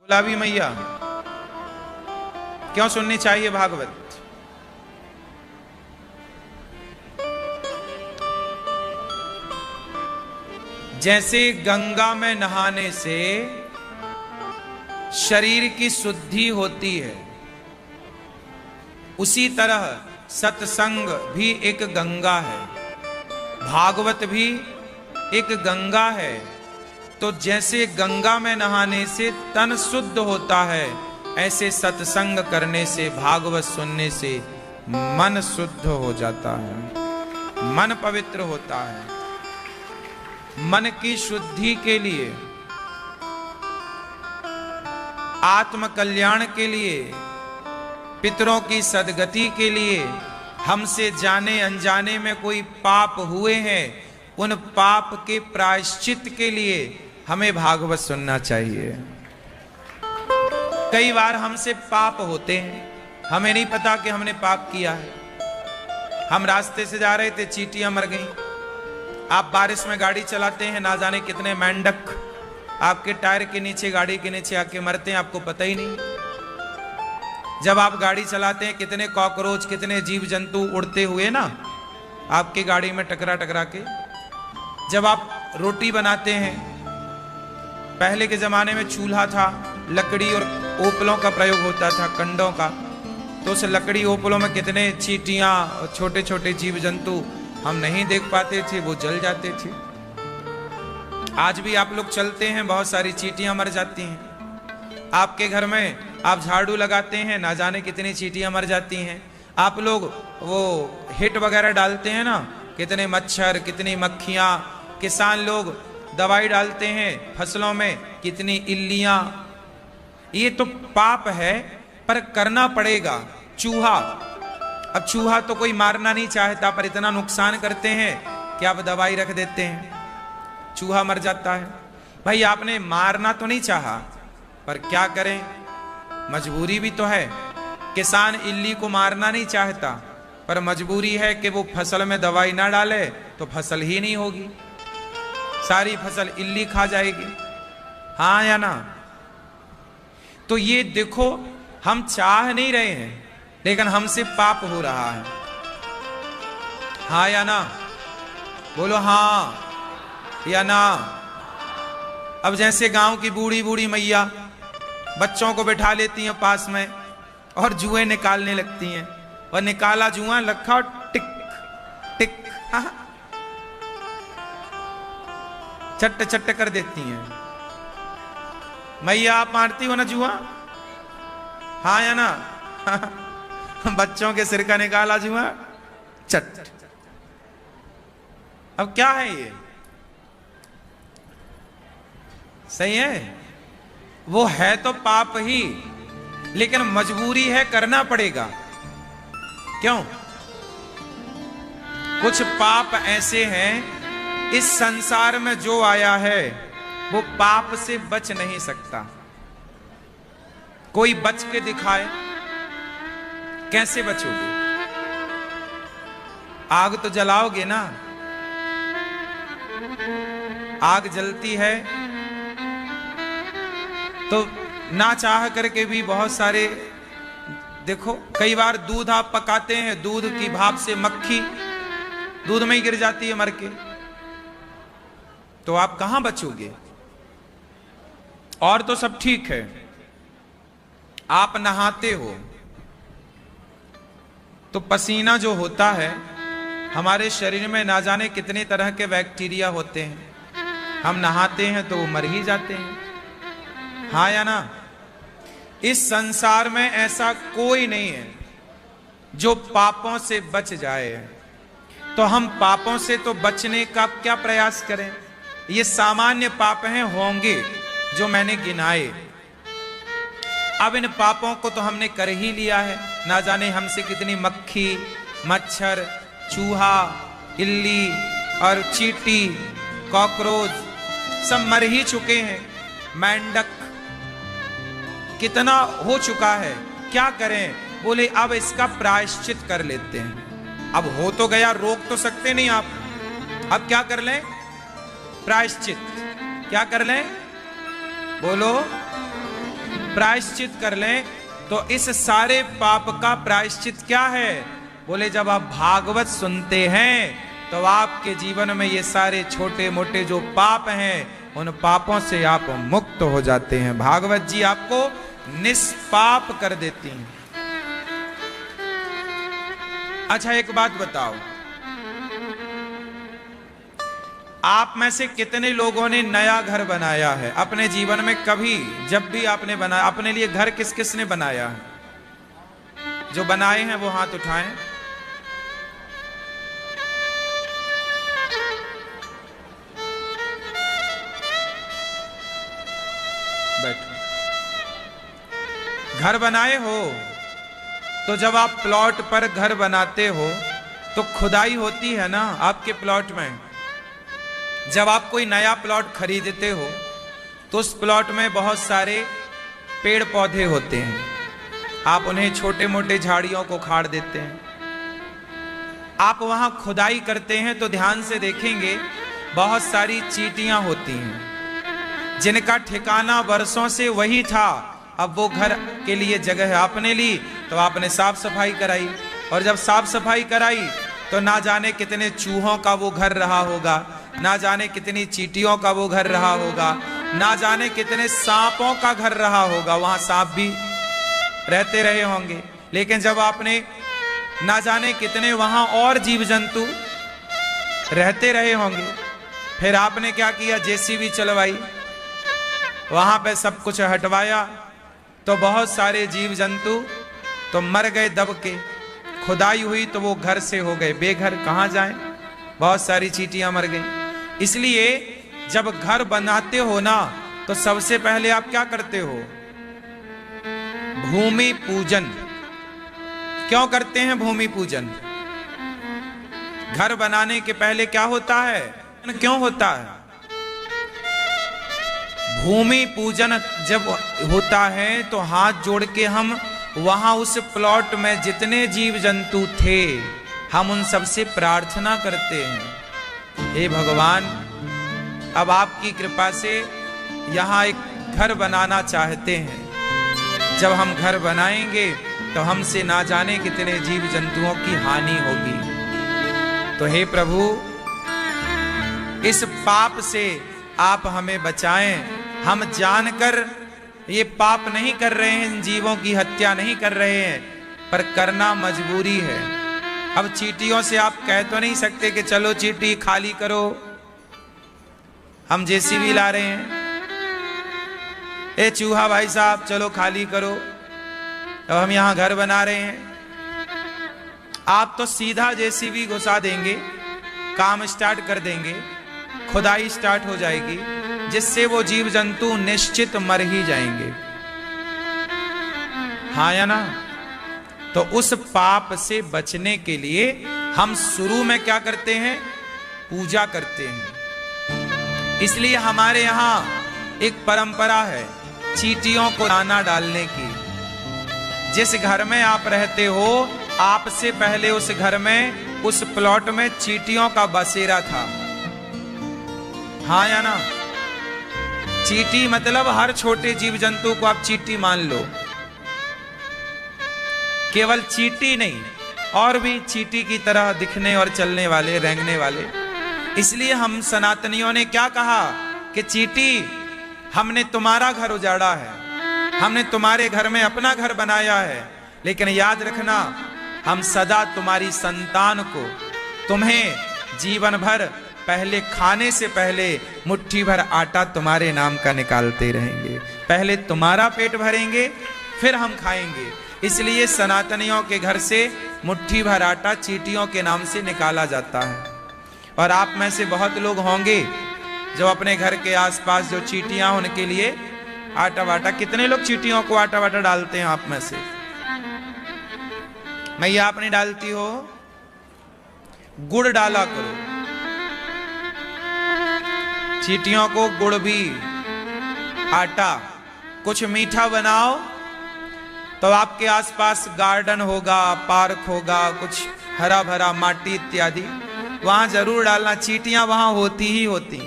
गुलाबी मैया क्यों सुननी चाहिए भागवत? जैसे गंगा में नहाने से शरीर की शुद्धि होती है, उसी तरह सत्संग भी एक गंगा है, भागवत भी एक गंगा है। तो जैसे गंगा में नहाने से तन शुद्ध होता है, ऐसे सत्संग करने से, भागवत सुनने से मन शुद्ध हो जाता है, मन पवित्र होता है। मन की शुद्धि के लिए, आत्म कल्याण के लिए, पितरों की सद्गति के लिए, हमसे जाने अनजाने में कोई पाप हुए हैं, उन पाप के प्रायश्चित के लिए हमें भागवत सुनना चाहिए। कई बार हमसे पाप होते हैं, हमें नहीं पता कि हमने पाप किया है। हम रास्ते से जा रहे थे, चींटियां मर गईं। आप बारिश में गाड़ी चलाते हैं, ना जाने कितने मेंढक आपके टायर के नीचे, गाड़ी के नीचे आके मरते हैं, आपको पता ही नहीं। जब आप गाड़ी चलाते हैं, कितने कॉकरोच, कितने जीव जंतु उड़ते हुए ना आपकी गाड़ी में टकरा टकरा के। जब आप रोटी बनाते हैं, पहले के जमाने में चूल्हा था, लकड़ी और ओपलों का प्रयोग होता था, कंडों का, तो उस लकड़ी ओपलों में कितने चींटियां, छोटे छोटे जीव जंतु हम नहीं देख पाते थे, वो जल जाते थे। आज भी आप लोग चलते हैं, बहुत सारी चींटियां मर जाती हैं। आपके घर में आप झाड़ू लगाते हैं, ना जाने कितनी चींटियां मर जाती हैं। आप लोग वो हिट वगैरह डालते हैं ना, कितने मच्छर, कितनी मक्खियां। किसान लोग दवाई डालते हैं फसलों में, कितनी इल्लियां। ये तो पाप है, पर करना पड़ेगा। चूहा, अब चूहा तो कोई मारना नहीं चाहता, पर इतना नुकसान करते हैं कि आप दवाई रख देते हैं, चूहा मर जाता है। भाई आपने मारना तो नहीं चाहा, पर क्या करें, मजबूरी भी तो है। किसान इल्ली को मारना नहीं चाहता, पर मजबूरी है कि वो फसल में दवाई ना डाले तो फसल ही नहीं होगी, सारी फसल इल्ली खा जाएगी। हाँ या ना? तो ये देखो, हम चाह नहीं रहे हैं, लेकिन हमसे पाप हो रहा है। हाँ या ना? बोलो हाँ या ना। अब जैसे गांव की बूढ़ी बूढ़ी मैया बच्चों को बिठा लेती हैं पास में और जुए निकालने लगती हैं, और निकाला जुआ लखा टिक टिक, हाँ, चट्ट चट्ट कर देती हैं। मैया आप मारती हो ना जुआ? हाँ या ना? बच्चों के सिर का निकाला जुआ, चट। अब क्या है ये? सही है, वो है तो पाप ही, लेकिन मजबूरी है, करना पड़ेगा। क्यों? कुछ पाप ऐसे हैं, इस संसार में जो आया है वो पाप से बच नहीं सकता। कोई बच के दिखाए, कैसे बचोगे? आग तो जलाओगे ना, आग जलती है तो ना चाह करके भी बहुत सारे, देखो कई बार दूध आप पकाते हैं, दूध की भाप से मक्खी दूध में ही गिर जाती है मर के, तो आप कहां बचोगे? और तो सब ठीक है, आप नहाते हो तो पसीना जो होता है, हमारे शरीर में ना जाने कितने तरह के बैक्टीरिया होते हैं, हम नहाते हैं तो वो मर ही जाते हैं। हाँ या ना? इस संसार में ऐसा कोई नहीं है जो पापों से बच जाए, तो हम पापों से तो बचने का क्या प्रयास करें? ये सामान्य पाप हैं, होंगे जो मैंने गिनाए। अब इन पापों को तो हमने कर ही लिया है, ना जाने हमसे कितनी मक्खी, मच्छर, चूहा, इल्ली और चींटी, कॉकरोच सब मर ही चुके हैं। मेंढक कितना हो चुका है, क्या करें? बोले अब इसका प्रायश्चित कर लेते हैं। अब हो तो गया, रोक तो सकते नहीं आप, अब क्या कर लें? प्रायश्चित। क्या कर लें? बोलो प्रायश्चित कर लें। तो इस सारे पाप का प्रायश्चित क्या है? बोले जब आप भागवत सुनते हैं तो आपके जीवन में ये सारे छोटे मोटे जो पाप हैं उन पापों से आप मुक्त हो जाते हैं। भागवत जी आपको निष्पाप कर देती हैं। अच्छा एक बात बताओ, आप में से कितने लोगों ने नया घर बनाया है अपने जीवन में? कभी जब भी आपने बनाया अपने लिए घर, किस किस ने बनाया है? जो बनाए हैं वो हाथ उठाएं। बैठो। घर बनाए हो तो जब आप प्लॉट पर घर बनाते हो तो खुदाई होती है ना आपके प्लॉट में। जब आप कोई नया प्लॉट खरीदते हो तो उस प्लॉट में बहुत सारे पेड़ पौधे होते हैं, आप उन्हें छोटे मोटे झाड़ियों को उखाड़ देते हैं। आप वहां खुदाई करते हैं तो ध्यान से देखेंगे बहुत सारी चींटियां होती हैं जिनका ठिकाना वर्षों से वही था। अब वो घर के लिए जगह आपने ली तो आपने साफ सफाई कराई, और जब साफ सफाई कराई तो ना जाने कितने चूहों का वो घर रहा होगा, ना जाने कितनी चींटियों का वो घर रहा होगा, ना जाने कितने सांपों का घर रहा होगा। वहां सांप भी रहते रहे होंगे, लेकिन जब आपने ना जाने कितने वहां और जीव जंतु रहते रहे होंगे, फिर आपने क्या किया? जेसीबी चलवाई, वहां पे सब कुछ हटवाया तो बहुत सारे जीव जंतु तो मर गए दब के। खुदाई हुई तो वो घर से हो गए बेघर, कहां जाएं? बहुत सारी चींटियां मर गई। इसलिए जब घर बनाते हो ना तो सबसे पहले आप क्या करते हो? भूमि पूजन। क्यों करते हैं भूमि पूजन? घर बनाने के पहले क्या होता है? क्यों होता है? भूमि पूजन जब होता है तो हाथ जोड़ के हम वहां उस प्लॉट में जितने जीव जंतु थे हम उन सबसे प्रार्थना करते हैं, हे भगवान अब आपकी कृपा से यहाँ एक घर बनाना चाहते हैं। जब हम घर बनाएंगे तो हमसे ना जाने कितने जीव जंतुओं की हानि होगी। तो हे प्रभु इस पाप से आप हमें बचाएं। हम जानकर ये पाप नहीं कर रहे हैं, इन जीवों की हत्या नहीं कर रहे हैं, पर करना मजबूरी है। अब चींटियों से आप कह तो नहीं सकते कि चलो चींटी खाली करो, हम जेसीबी ला रहे हैं। ए चूहा भाई साहब चलो खाली करो, अब हम यहां घर बना रहे हैं। आप तो सीधा जेसीबी घुसा देंगे, काम स्टार्ट कर देंगे, खुदाई स्टार्ट हो जाएगी, जिससे वो जीव जंतु निश्चित मर ही जाएंगे। हाँ या ना? तो उस पाप से बचने के लिए हम शुरू में क्या करते हैं? पूजा करते हैं। इसलिए हमारे यहां एक परंपरा है चींटियों को दाना डालने की। जिस घर में आप रहते हो आपसे पहले उस घर में, उस प्लॉट में चींटियों का बसेरा था। हाँ या ना? चींटी मतलब हर छोटे जीव जंतु को आप चींटी मान लो। केवल चींटी नहीं, और भी चींटी की तरह दिखने और चलने वाले, रेंगने वाले। इसलिए हम सनातनियों ने क्या कहा कि चींटी हमने तुम्हारा घर उजाड़ा है, हमने तुम्हारे घर में अपना घर बनाया है, लेकिन याद रखना हम सदा तुम्हारी संतान को, तुम्हें जीवन भर पहले खाने से पहले मुट्ठी भर आटा तुम्हारे नाम का निकालते रहेंगे। पहले तुम्हारा पेट भरेंगे फिर हम खाएंगे। इसलिए सनातनियों के घर से मुट्ठी भर आटा चींटियों के नाम से निकाला जाता है। और आप में से बहुत लोग होंगे जो अपने घर के आसपास जो चींटियां उनके लिए आटा वाटा, कितने लोग चींटियों को आटा वाटा डालते हैं आप में से? मैया आप नहीं डालती हो? गुड़ डाला करो, चींटियों को गुड़ भी, आटा, कुछ मीठा बनाओ तो आपके आसपास गार्डन होगा, पार्क होगा, कुछ हरा भरा माटी इत्यादि, वहां जरूर डालना। चींटियां वहां होती ही होती।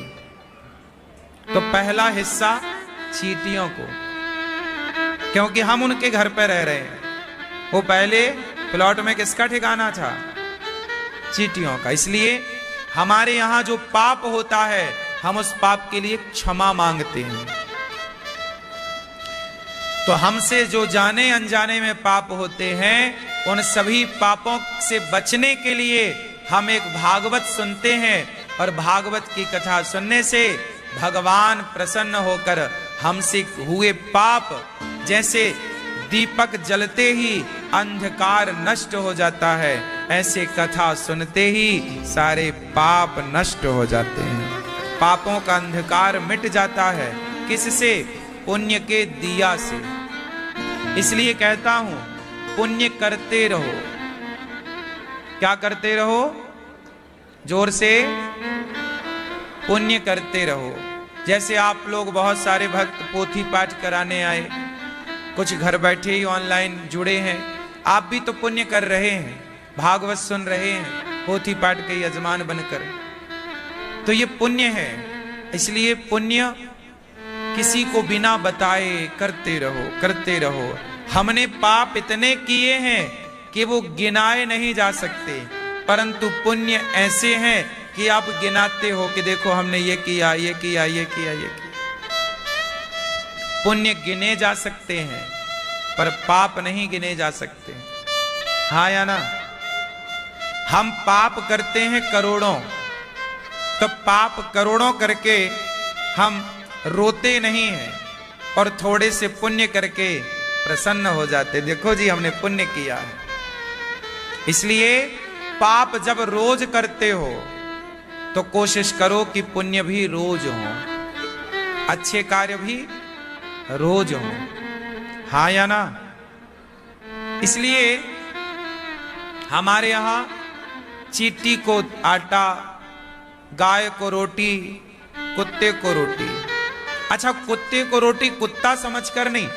तो पहला हिस्सा चींटियों को, क्योंकि हम उनके घर पर रह रहे हैं। वो पहले प्लॉट में किसका ठिकाना था? चींटियों का। इसलिए हमारे यहां जो पाप होता है हम उस पाप के लिए क्षमा मांगते हैं। तो हमसे जो जाने अनजाने में पाप होते हैं उन सभी पापों से बचने के लिए हम एक भागवत सुनते हैं, और भागवत की कथा सुनने से भगवान प्रसन्न होकर हमसे हुए पाप, जैसे दीपक जलते ही अंधकार नष्ट हो जाता है, ऐसे कथा सुनते ही सारे पाप नष्ट हो जाते हैं। पापों का अंधकार मिट जाता है। किससे? पुण्य के दिया से। इसलिए कहता हूं पुण्य करते रहो। क्या करते रहो? जोर से, पुण्य करते रहो। जैसे आप लोग बहुत सारे भक्त पोथी पाठ कराने आए, कुछ घर बैठे ही ऑनलाइन जुड़े हैं, आप भी तो पुण्य कर रहे हैं, भागवत सुन रहे हैं पोथी पाठ के यजमान बनकर। तो ये पुण्य है। इसलिए पुण्य किसी को बिना बताए करते रहो, करते रहो। हमने पाप इतने किए हैं कि वो गिनाए नहीं जा सकते, परंतु पुण्य ऐसे हैं कि आप गिनाते हो कि देखो हमने ये किया, ये किया, ये किया, ये किया। पुण्य गिने जा सकते हैं पर पाप नहीं गिने जा सकते। हाँ या ना? हम पाप करते हैं करोड़ों, तो पाप करोड़ों करके हम रोते नहीं हैं और थोड़े से पुण्य करके प्रसन्न हो जाते। देखो जी हमने पुण्य किया है। इसलिए पाप जब रोज करते हो तो कोशिश करो कि पुण्य भी रोज हो, अच्छे कार्य भी रोज हो। हाँ या ना? इसलिए हमारे यहां चींटी को आटा, गाय को रोटी, कुत्ते को रोटी। अच्छा, कुत्ते को रोटी कुत्ता समझकर नहीं।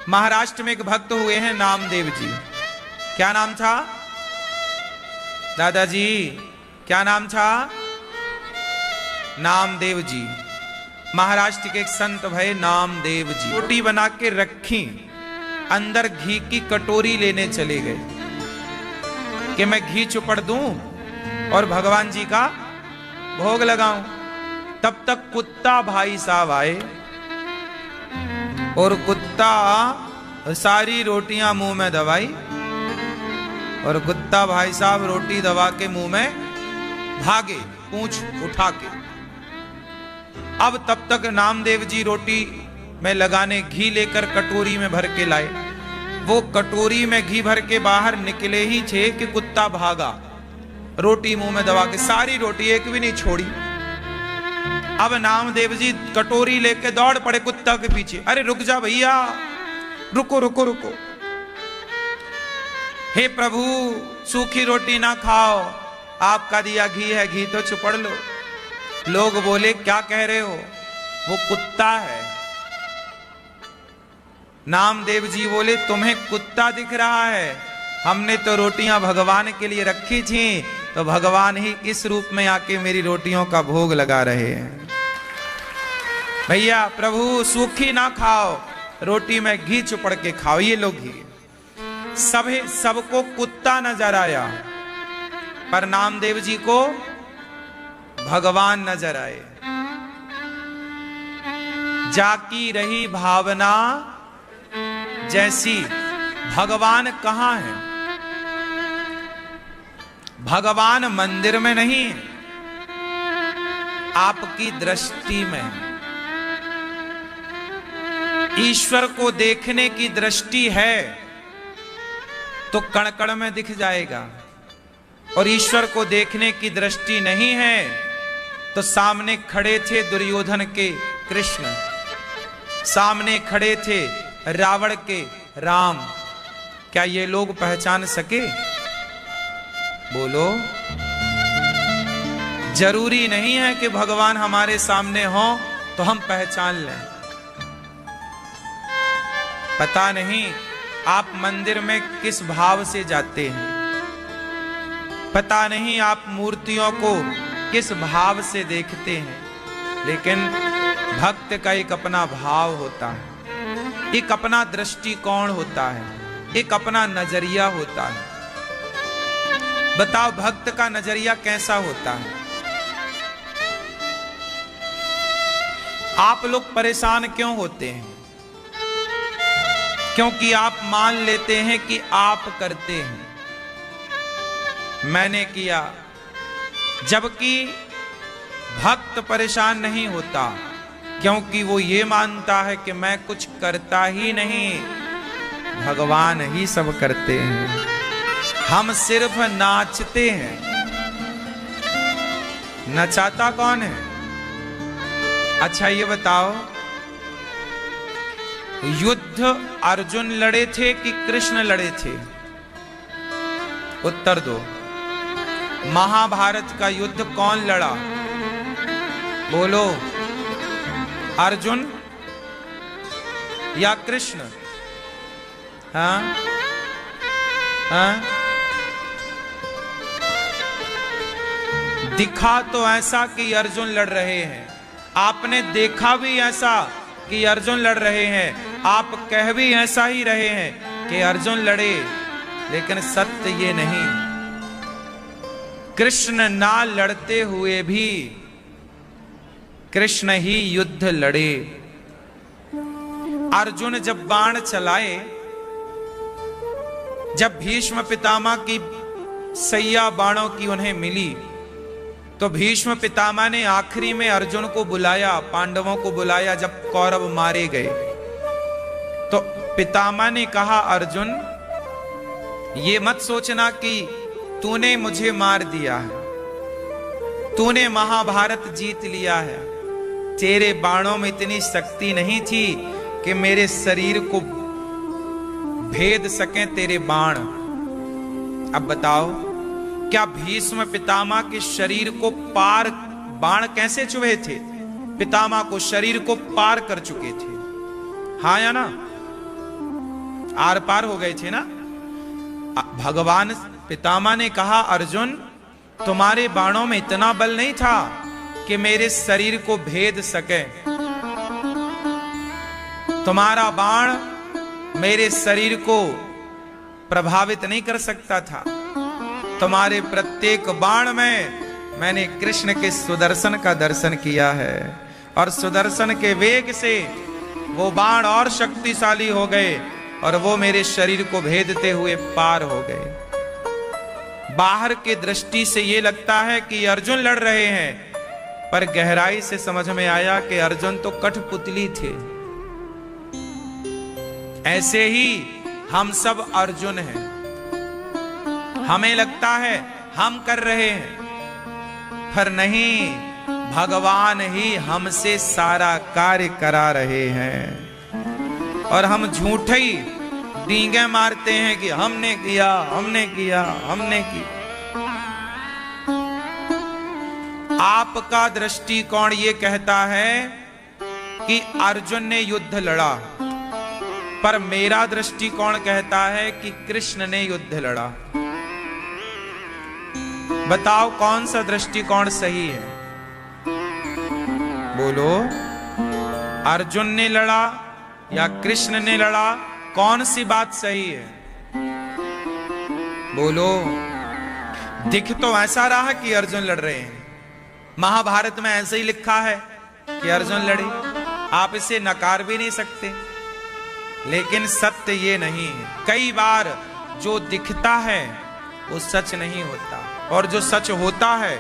महाराष्ट्र में एक भक्त हुए हैं नामदेव जी। क्या नाम था दादाजी? क्या नाम था? नामदेव जी। महाराष्ट्र के एक संत भय नामदेव जी। रोटी बना के रखी, अंदर घी की कटोरी लेने चले गए कि मैं घी चुपड़ दूं और भगवान जी का भोग लगाऊं। तब तक कुत्ता भाई साहब आए और कुत्ता सारी रोटियां मुंह में दबाई, और कुत्ता भाई साहब रोटी दबा के मुंह में भागे पूंछ उठा के। अब तब तक नामदेव जी रोटी में लगाने घी लेकर कटोरी में भर के लाए। वो कटोरी में घी भर के बाहर निकले ही थे कि कुत्ता भागा, रोटी मुंह में दबा के, सारी रोटी एक भी नहीं छोड़ी। अब नामदेव जी कटोरी लेके दौड़ पड़े कुत्ता के पीछे। अरे रुक जा भैया, रुको रुको रुको। हे प्रभु, सूखी रोटी ना खाओ, आपका दिया घी है, घी तो चुपड़ लो। लोग बोले क्या कह रहे हो? वो कुत्ता है। नामदेव जी बोले तुम्हें कुत्ता दिख रहा है? हमने तो रोटियां भगवान के लिए रखी थी, तो भगवान ही इस रूप में आके मेरी रोटियों का भोग लगा रहे हैं। भैया प्रभु सूखी ना खाओ, रोटी में घी चुपड़ के खाओ। ये लोग घी सबको कुत्ता नजर आया, पर नामदेव जी को भगवान नजर आए। जाकी रही भावना जैसी। भगवान कहां है? भगवान मंदिर में नहीं, आपकी दृष्टि में। ईश्वर को देखने की दृष्टि है तो कण कण में दिख जाएगा, और ईश्वर को देखने की दृष्टि नहीं है तो सामने खड़े थे दुर्योधन के कृष्ण, सामने खड़े थे रावण के राम, क्या ये लोग पहचान सके? बोलो। जरूरी नहीं है कि भगवान हमारे सामने हो तो हम पहचान लें। पता नहीं आप मंदिर में किस भाव से जाते हैं, पता नहीं आप मूर्तियों को किस भाव से देखते हैं, लेकिन भक्त का एक अपना भाव होता है। एक अपना दृष्टिकोण होता है, एक अपना नजरिया होता है। बताओ भक्त का नजरिया कैसा होता है? आप लोग परेशान क्यों होते हैं? क्योंकि आप मान लेते हैं कि आप करते हैं, मैंने किया। जबकि भक्त परेशान नहीं होता, क्योंकि वो ये मानता है कि मैं कुछ करता ही नहीं, भगवान ही सब करते हैं, हम सिर्फ नाचते हैं। नचाता कौन है? अच्छा ये बताओ, युद्ध अर्जुन लड़े थे कि कृष्ण लड़े थे? उत्तर दो। महाभारत का युद्ध कौन लड़ा? बोलो, अर्जुन या कृष्ण? हाँ हाँ, दिखा तो ऐसा कि अर्जुन लड़ रहे हैं, आपने देखा भी ऐसा कि अर्जुन लड़ रहे हैं, आप कह भी ऐसा ही रहे हैं कि अर्जुन लड़े, लेकिन सत्य ये नहीं। कृष्ण ना लड़ते हुए भी कृष्ण ही युद्ध लड़े। अर्जुन जब बाण चलाए, जब भीष्म पितामह की सैया बाणों की उन्हें मिली, तो भीष्म पितामह ने आखिरी में अर्जुन को बुलाया, पांडवों को बुलाया। जब कौरव मारे गए तो पितामह ने कहा, अर्जुन ये मत सोचना कि तूने मुझे मार दिया है, तूने महाभारत जीत लिया है, तेरे बाणों में इतनी शक्ति नहीं थी कि मेरे शरीर को भेद सकें तेरे बाण। अब बताओ, क्या भीष्म पितामह के शरीर को पार बाण कैसे चुभे थे? पितामह को शरीर को पार कर चुके थे, हाँ या ना? आर पार हो गए थे ना? भगवान पितामह ने कहा, अर्जुन तुम्हारे बाणों में इतना बल नहीं था कि मेरे शरीर को भेद सके, तुम्हारा बाण मेरे शरीर को प्रभावित नहीं कर सकता था। तुम्हारे प्रत्येक बाण में मैंने कृष्ण के सुदर्शन का दर्शन किया है, और सुदर्शन के वेग से वो बाण और शक्तिशाली हो गए और वो मेरे शरीर को भेदते हुए पार हो गए। बाहर की दृष्टि से ये लगता है कि अर्जुन लड़ रहे हैं, पर गहराई से समझ में आया कि अर्जुन तो कठपुतली थे। ऐसे ही हम सब अर्जुन हैं। हमें लगता है हम कर रहे हैं, पर नहीं, भगवान ही हमसे सारा कार्य करा रहे हैं। और हम झूठे ही डींगे मारते हैं कि हमने किया, हमने किया, हमने किया। आपका दृष्टिकोण ये कहता है कि अर्जुन ने युद्ध लड़ा, पर मेरा दृष्टिकोण कहता है कि कृष्ण ने युद्ध लड़ा। बताओ कौन सा दृष्टिकोण सही है? बोलो, अर्जुन ने लड़ा या कृष्ण ने लड़ा, कौन सी बात सही है? बोलो। दिख तो ऐसा रहा कि अर्जुन लड़ रहे हैं, महाभारत में ऐसे ही लिखा है कि अर्जुन लड़े, आप इसे नकार भी नहीं सकते, लेकिन सत्य ये नहीं है। कई बार जो दिखता है वो सच नहीं होता, और जो सच होता है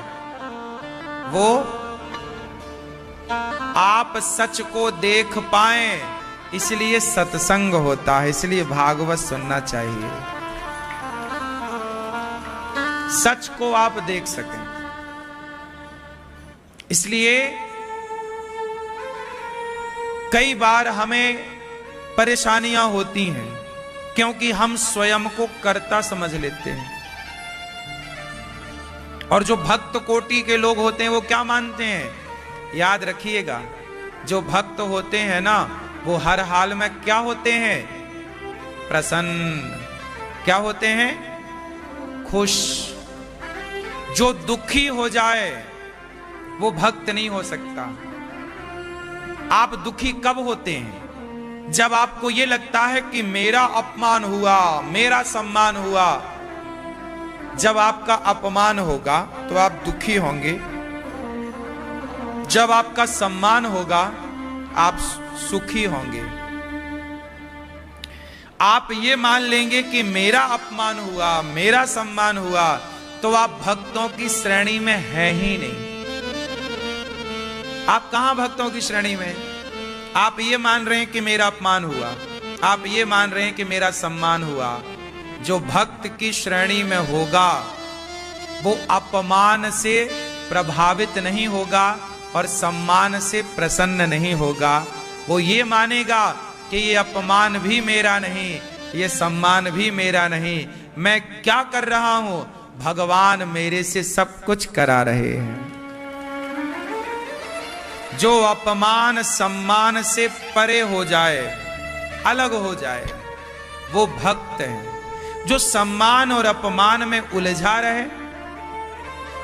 वो आप सच को देख पाएं, इसलिए सत्संग होता है, इसलिए भागवत सुनना चाहिए, सच को आप देख सकें। इसलिए कई बार हमें परेशानियां होती हैं, क्योंकि हम स्वयं को कर्ता समझ लेते हैं। और जो भक्त कोटि के लोग होते हैं वो क्या मानते हैं? याद रखिएगा, जो भक्त होते हैं ना, वो हर हाल में क्या होते हैं? प्रसन्न। क्या होते हैं? खुश। जो दुखी हो जाए वो भक्त नहीं हो सकता। आप दुखी कब होते हैं? जब आपको यह लगता है कि मेरा अपमान हुआ, मेरा सम्मान हुआ, जब आपका अपमान होगा तो आप दुखी होंगे, जब आपका सम्मान होगा आप सुखी होंगे। आप ये मान लेंगे कि मेरा अपमान हुआ, मेरा सम्मान हुआ, तो आप भक्तों की श्रेणी में है ही नहीं। आप कहां भक्तों की श्रेणी में? आप ये मान रहे हैं कि मेरा अपमान हुआ, आप ये मान रहे हैं कि मेरा सम्मान हुआ। जो भक्त की श्रेणी में होगा वो अपमान से प्रभावित नहीं होगा और सम्मान से प्रसन्न नहीं होगा। वो ये मानेगा कि ये अपमान भी मेरा नहीं, ये सम्मान भी मेरा नहीं, मैं क्या कर रहा हूं, भगवान मेरे से सब कुछ करा रहे हैं। जो अपमान सम्मान से परे हो जाए, अलग हो जाए, वो भक्त है। जो सम्मान और अपमान में उलझा रहे,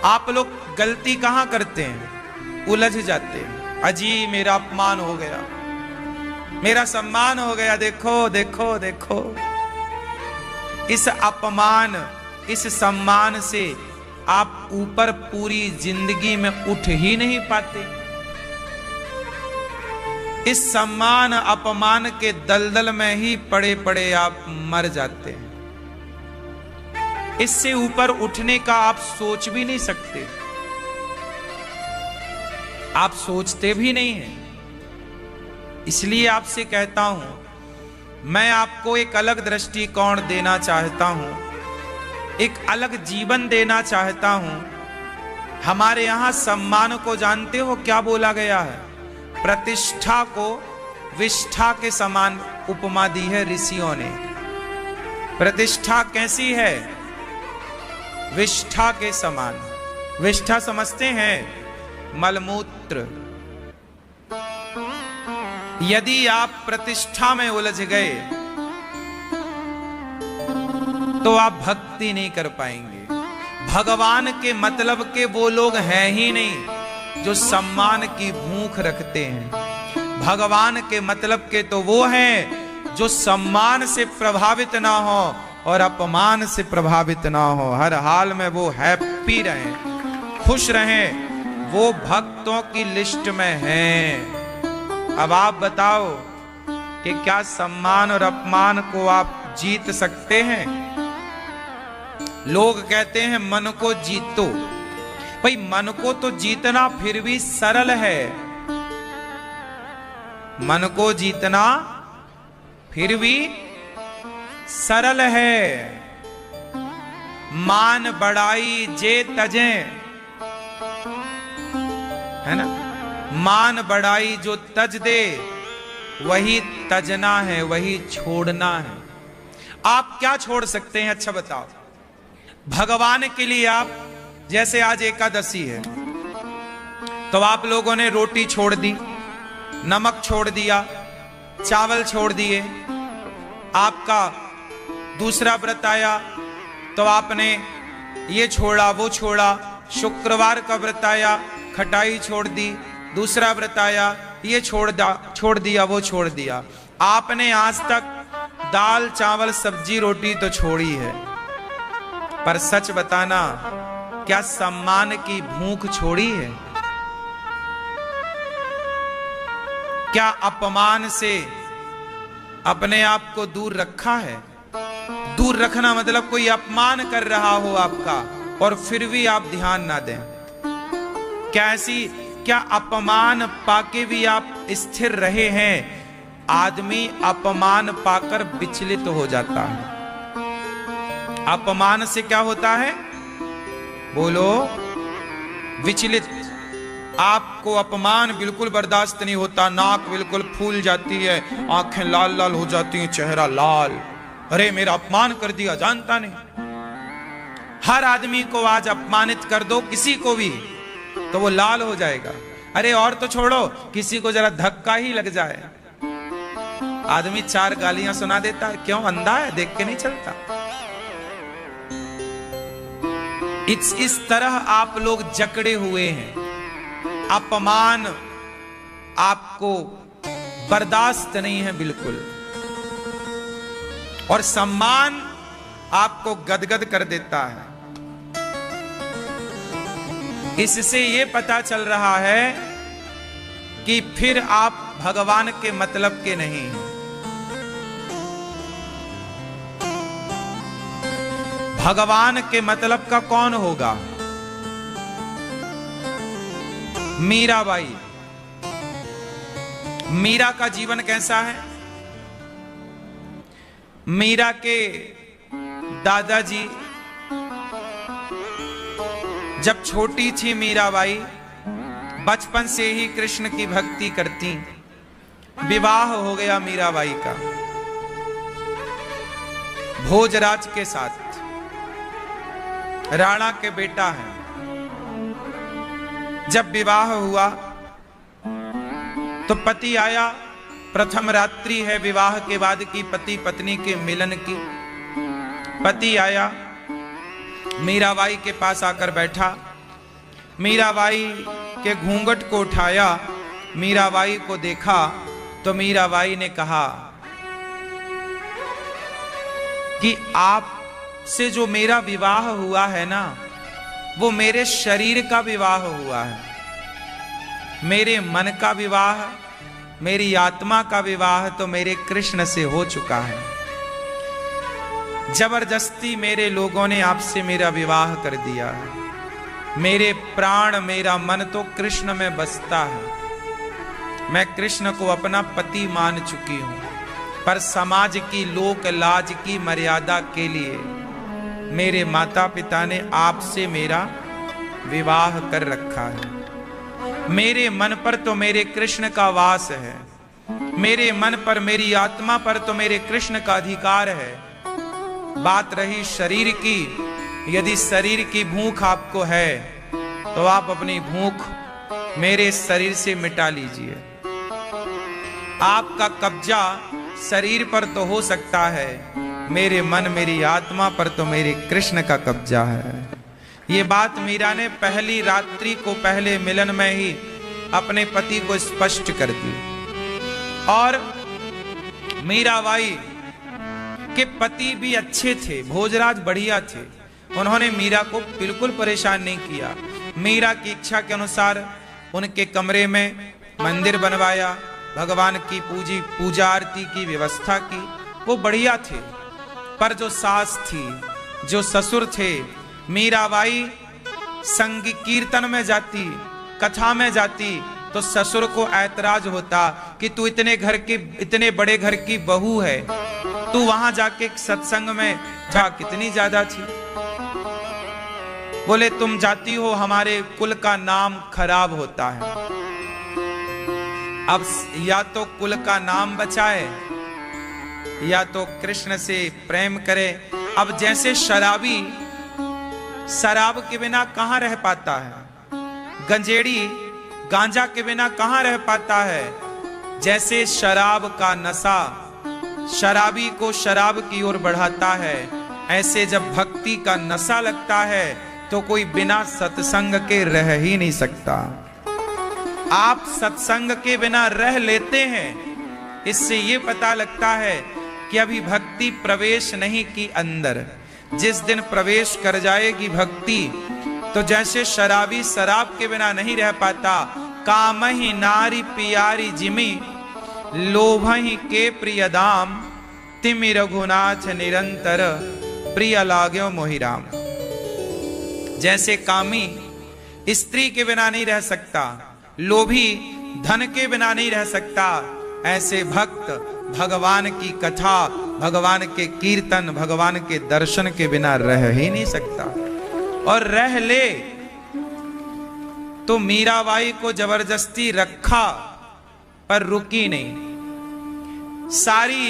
आप लोग गलती कहां करते हैं? उलझ जाते हैं। अजी मेरा अपमान हो गया, मेरा सम्मान हो गया, देखो देखो देखो। इस अपमान, इस सम्मान से आप ऊपर पूरी जिंदगी में उठ ही नहीं पाते। इस सम्मान अपमान के दलदल में ही पड़े पड़े आप मर जाते हैं। इससे ऊपर उठने का आप सोच भी नहीं सकते, आप सोचते भी नहीं हैं। इसलिए आपसे कहता हूं, मैं आपको एक अलग दृष्टिकोण देना चाहता हूं, एक अलग जीवन देना चाहता हूं। हमारे यहां सम्मान को जानते हो क्या बोला गया है? प्रतिष्ठा को विष्ठा के समान उपमा दी है ऋषियों ने। प्रतिष्ठा कैसी है? विष्ठा के समान। विष्ठा समझते हैं? मलमूत्र। यदि आप प्रतिष्ठा में उलझ गए तो आप भक्ति नहीं कर पाएंगे। भगवान के मतलब के वो लोग हैं ही नहीं जो सम्मान की भूख रखते हैं। भगवान के मतलब के तो वो हैं जो सम्मान से प्रभावित ना हो और अपमान से प्रभावित ना हो। हर हाल में वो हैप्पी रहें, खुश रहें, वो भक्तों की लिस्ट में हैं। अब आप बताओ कि क्या सम्मान और अपमान को आप जीत सकते हैं? लोग कहते हैं मन को जीतो। भाई मन को तो जीतना फिर भी सरल है, मन को जीतना फिर भी सरल है। मान बड़ाई जे तजे, है ना? मान बड़ाई जो तज दे वही तजना है, वही छोड़ना है। आप क्या छोड़ सकते हैं? अच्छा बताओ। भगवान के लिए आप, जैसे आज एकादशी है तो आप लोगों ने रोटी छोड़ दी, नमक छोड़ दिया, चावल छोड़ दिए। आपका दूसरा व्रत आया तो आपने ये छोड़ा वो छोड़ा। शुक्रवार का व्रत आया, खटाई छोड़ दी। दूसरा व्रत आया, ये छोड़ दिया वो छोड़ दिया। आपने आज तक दाल चावल सब्जी रोटी तो छोड़ी है, पर सच बताना, क्या सम्मान की भूख छोड़ी है? क्या अपमान से अपने आप को दूर रखा है? दूर रखना मतलब कोई अपमान कर रहा हो आपका और फिर भी आप ध्यान ना दें। क्या अपमान पाके भी आप स्थिर रहे हैं? आदमी अपमान पाकर विचलित हो जाता है। अपमान से क्या होता है? बोलो। विचलित। आपको अपमान बिल्कुल बर्दाश्त नहीं होता, नाक बिल्कुल फूल जाती है, आंखें लाल लाल हो जाती हैं, चेहरा लाल। अरे मेरा अपमान कर दिया, जानता नहीं। हर आदमी को आज अपमानित कर दो, किसी को भी, तो वो लाल हो जाएगा। अरे और तो छोड़ो, किसी को जरा धक्का ही लग जाए, आदमी 4 गालियां सुना देता है। क्यों? अंधा है, देख के नहीं चलता। इस तरह आप लोग जकड़े हुए हैं। अपमान आपको बर्दाश्त नहीं है बिल्कुल। और सम्मान आपको गदगद कर देता है। इससे यह पता चल रहा है कि फिर आप भगवान के मतलब के नहीं हैं। भगवान के मतलब का कौन होगा? मीराबाई। मीरा का जीवन कैसा है? मीरा के दादाजी जब छोटी थी मीराबाई, बचपन से ही कृष्ण की भक्ति करती। विवाह हो गया मीराबाई का भोजराज के साथ, राणा के बेटा है। जब विवाह हुआ तो पति आया। प्रथम रात्रि है विवाह के बाद की, पति पत्नी के मिलन की। पति आया, मीराबाई के पास आकर बैठा। मीराबाई के घूंघट को उठाया, मीराबाई को देखा तो मीराबाई ने कहा कि आप से जो मेरा विवाह हुआ है ना, वो मेरे शरीर का विवाह हुआ है। मेरे मन का विवाह, मेरी आत्मा का विवाह तो मेरे कृष्ण से हो चुका है। जबरदस्ती मेरे लोगों ने आपसे मेरा विवाह कर दिया है। मेरे प्राण, मेरा मन तो कृष्ण में बसता है। मैं कृष्ण को अपना पति मान चुकी हूं, पर समाज की लोक लाज की मर्यादा के लिए मेरे माता पिता ने आपसे मेरा विवाह कर रखा है। मेरे मन पर तो मेरे कृष्ण का वास है। मेरे मन पर, मेरी आत्मा पर तो मेरे कृष्ण का अधिकार है। बात रही शरीर की, यदि शरीर की भूख आपको है तो आप अपनी भूख मेरे शरीर से मिटा लीजिए। आपका कब्जा शरीर पर तो हो सकता है, मेरे मन, मेरी आत्मा पर तो मेरे कृष्ण का कब्जा है। ये बात मीरा ने पहली रात्रि को, पहले मिलन में ही अपने पति को स्पष्ट कर दी। और मीराबाई के पति भी अच्छे थे, भोजराज बढ़िया थे। उन्होंने मीरा को बिल्कुल परेशान नहीं किया। मीरा की इच्छा के अनुसार उनके कमरे में मंदिर बनवाया, भगवान की पूजा आरती की व्यवस्था की। वो बढ़िया थे। पर जो सास थी, जो ससुर थे, मीराबाई संग कीर्तन में जाती, कथा में जाती तो ससुर को ऐतराज होता कि तू इतने बड़े घर की बहू है, तू वहां जाके सत्संग में जा, कितनी ज्यादा थी। बोले तुम जाती हो, हमारे कुल का नाम खराब होता है। अब या तो कुल का नाम बचाए या तो कृष्ण से प्रेम करे। अब जैसे शराबी शराब के बिना कहां रह पाता है, गंजेड़ी गांजा के बिना कहां रह पाता है, जैसे शराब का नशा शराबी को शराब की ओर बढ़ाता है, ऐसे जब भक्ति का नशा लगता है तो कोई बिना सत्संग के रह ही नहीं सकता। आप सत्संग के बिना रह लेते हैं, इससे ये पता लगता है कि अभी भक्ति प्रवेश नहीं की अंदर। जिस दिन प्रवेश कर जाएगी भक्ति, तो जैसे शराबी शराब के बिना नहीं रह पाता, काम ही नारी पियारी जिमी, लोभ ही के प्रिय दाम, तिमि रघुनाथ निरंतर, प्रिय लाग्यो मोहिराम। जैसे कामी स्त्री के बिना नहीं रह सकता, लोभी धन के बिना नहीं रह सकता, ऐसे भक्त भगवान की कथा, भगवान के कीर्तन, भगवान के दर्शन के बिना रह ही नहीं सकता। और रह ले तो मीराबाई को जबरदस्ती रखा पर रुकी नहीं। सारी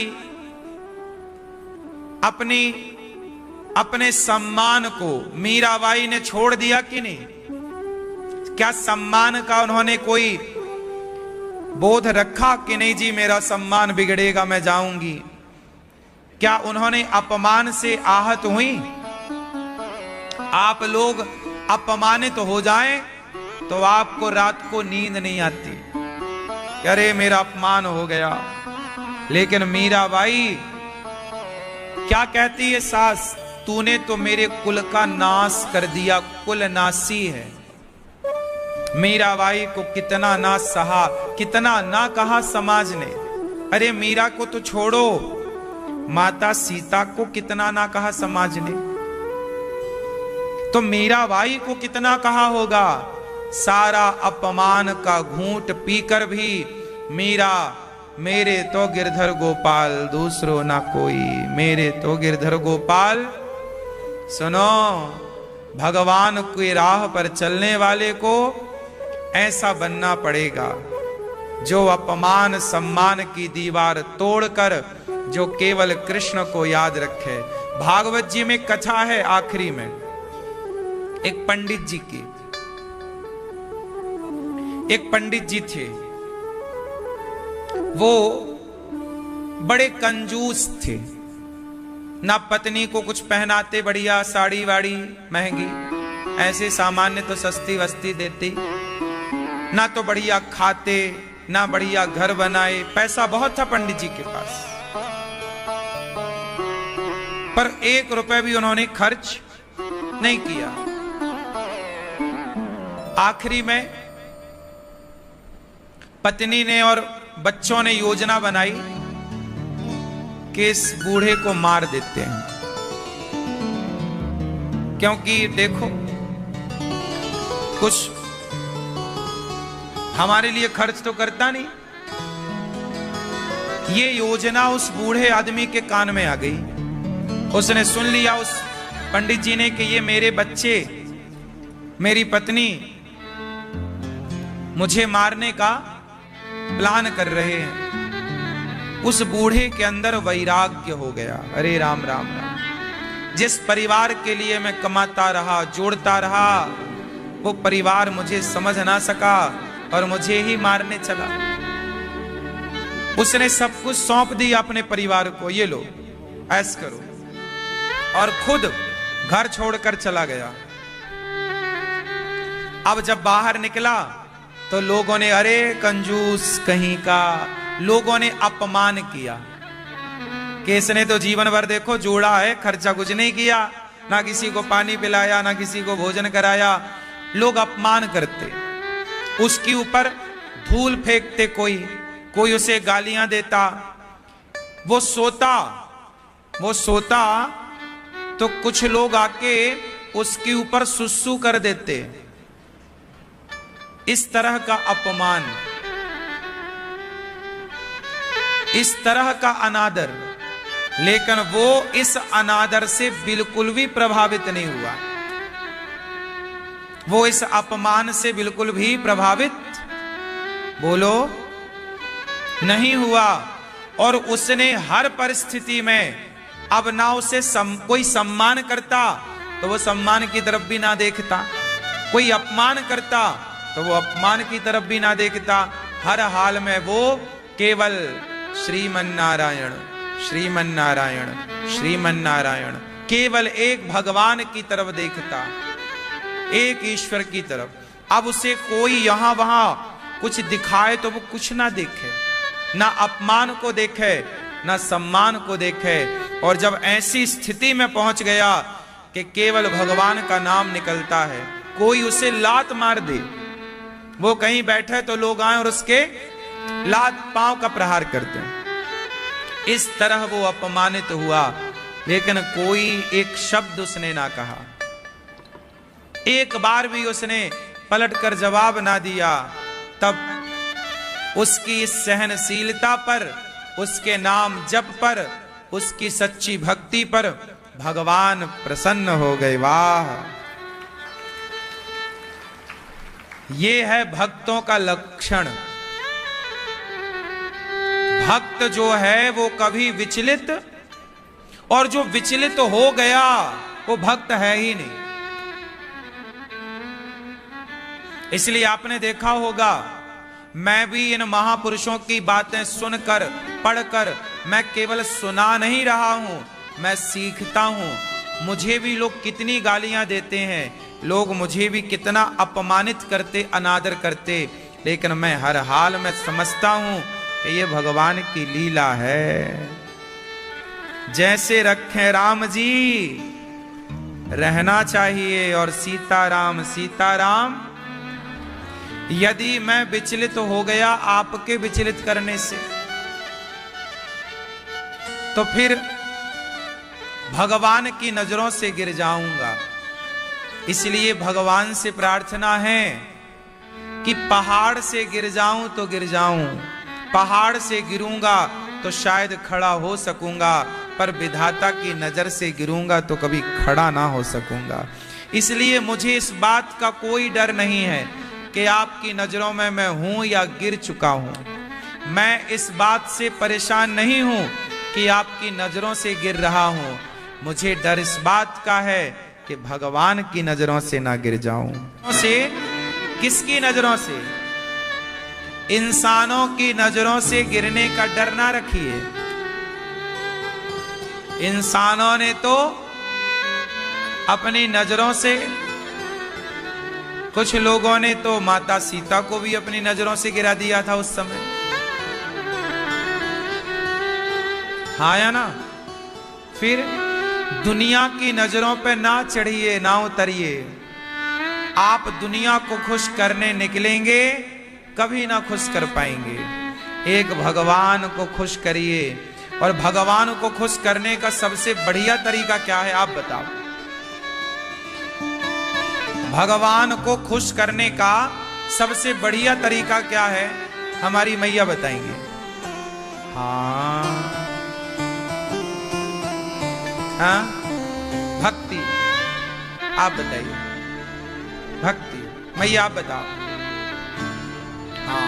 अपने सम्मान को मीराबाई ने छोड़ दिया कि नहीं? क्या सम्मान का उन्होंने कोई बोध रखा कि नहीं जी मेरा सम्मान बिगड़ेगा, मैं जाऊंगी? क्या उन्होंने अपमान से आहत हुई? आप लोग अपमानित हो जाएं तो आपको रात को नींद नहीं आती। कि अरे मेरा अपमान हो गया। लेकिन मीराबाई क्या कहती है सास, तूने तो मेरे कुल का नाश कर दिया, कुल नासी है। मीराबाई को कितना ना सहा, कितना ना कहा समाज ने। अरे मीरा को तो छोड़ो, माता सीता को कितना ना कहा समाज ने, तो मीराबाई को कितना कहा होगा। सारा अपमान का घूंट पीकर भी मीरा, मेरे तो गिरधर गोपाल दूसरो ना कोई, मेरे तो गिरधर गोपाल। सुनो, भगवान की राह पर चलने वाले को ऐसा बनना पड़ेगा जो अपमान सम्मान की दीवार तोड़कर जो केवल कृष्ण को याद रखे। भागवत जी में कथा है आखिरी में, एक पंडित जी की, एक पंडित जी थे, वो बड़े कंजूस थे, ना पत्नी को कुछ पहनाते बढ़िया साड़ी वाड़ी महंगी, ऐसे सामान्य तो सस्ती वस्ती देती, ना तो बढ़िया खाते, ना बढ़िया घर बनाए। पैसा बहुत था पंडित जी के पास, पर 1 रुपए भी उन्होंने खर्च नहीं किया। आखिरी में पत्नी ने और बच्चों ने योजना बनाई कि इस बूढ़े को मार देते हैं, क्योंकि देखो कुछ हमारे लिए खर्च तो करता नहीं। ये योजना उस बूढ़े आदमी के कान में आ गई। उसने सुन लिया उस पंडित जी ने कि ये मेरे बच्चे, मेरी पत्नी मुझे मारने का प्लान कर रहे हैं। उस बूढ़े के अंदर वैराग्य हो गया। अरे राम राम राम, जिस परिवार के लिए मैं कमाता रहा, जोड़ता रहा, वो परिवार मुझे समझ ना सका और मुझे ही मारने चला। उसने सब कुछ सौंप दिया अपने परिवार को, ये लो ऐस करो, और खुद घर छोड़कर चला गया। अब जब बाहर निकला तो लोगों ने, अरे कंजूस कहीं का, लोगों ने अपमान किया कि इसने तो जीवन भर देखो जोड़ा है, खर्चा कुछ नहीं किया, ना किसी को पानी पिलाया, ना किसी को भोजन कराया। लोग अपमान करते, उसके ऊपर धूल फेंकते, कोई उसे गालियां देता। वो सोता तो कुछ लोग आके उसके ऊपर सुसु कर देते। इस तरह का अपमान, इस तरह का अनादर, लेकिन वो इस अनादर से बिल्कुल भी प्रभावित नहीं हुआ। वो इस अपमान से बिल्कुल भी प्रभावित, बोलो, नहीं हुआ। और उसने हर परिस्थिति में, अब ना उसे कोई सम्मान करता तो वो सम्मान की तरफ भी ना देखता, कोई अपमान करता तो वो अपमान की तरफ भी ना देखता। हर हाल में वो केवल श्रीमन्नारायण श्रीमन्नारायण श्रीमन्नारायण, केवल एक भगवान की तरफ देखता, एक ईश्वर की तरफ। अब उसे कोई यहां वहां कुछ दिखाए तो वो कुछ ना देखे, ना अपमान को देखे, ना सम्मान को देखे। और जब ऐसी स्थिति में पहुंच गया कि केवल भगवान का नाम निकलता है, कोई उसे लात मार दे, वो कहीं बैठे तो लोग आए और उसके लात पांव का प्रहार करते हैं। इस तरह वो अपमानित हुआ, लेकिन कोई एक शब्द उसने ना कहा, एक बार भी उसने पलटकर जवाब ना दिया। तब उसकी सहनशीलता पर, उसके नाम जप पर, उसकी सच्ची भक्ति पर भगवान प्रसन्न हो गए। वाह, ये है भक्तों का लक्षण। भक्त जो है वो कभी विचलित, और जो विचलित हो गया वो भक्त है ही नहीं। इसलिए आपने देखा होगा, मैं भी इन महापुरुषों की बातें सुनकर, पढ़कर, मैं केवल सुना नहीं रहा हूं, मैं सीखता हूं। मुझे भी लोग कितनी गालियां देते हैं, लोग मुझे भी कितना अपमानित करते, अनादर करते, लेकिन मैं हर हाल में समझता हूं कि ये भगवान की लीला है। जैसे रखे राम जी रहना चाहिए, और सीताराम सीताराम। यदि मैं विचलित हो गया आपके विचलित करने से, तो फिर भगवान की नजरों से गिर जाऊंगा। इसलिए भगवान से प्रार्थना है कि पहाड़ से गिर जाऊं तो गिर जाऊं, पहाड़ से गिरूंगा तो शायद खड़ा हो सकूंगा, पर विधाता की नजर से गिरूंगा तो कभी खड़ा ना हो सकूंगा। इसलिए मुझे इस बात का कोई डर नहीं है कि आपकी नजरों में मैं हूं या गिर चुका हूं। मैं इस बात से परेशान नहीं हूं कि आपकी नजरों से गिर रहा हूं। मुझे डर इस बात का है कि भगवान की नजरों से ना गिर जाऊं। से किसकी नजरों से? इंसानों की नजरों से गिरने का डर ना रखिए। इंसानों ने तो अपनी नजरों से, कुछ लोगों ने तो माता सीता को भी अपनी नजरों से गिरा दिया था उस समय, हाँ या ना? फिर दुनिया की नजरों पे ना चढ़िए, ना उतरिए। आप दुनिया को खुश करने निकलेंगे, कभी ना खुश कर पाएंगे। एक भगवान को खुश करिए। और भगवान को खुश करने का सबसे बढ़िया तरीका क्या है, आप बताओ? भगवान को खुश करने का सबसे बढ़िया तरीका क्या है? हमारी मैया बताएंगे। हाँ हाँ, भक्ति। आप बताइए, भक्ति। मैया आप बताओ। हाँ,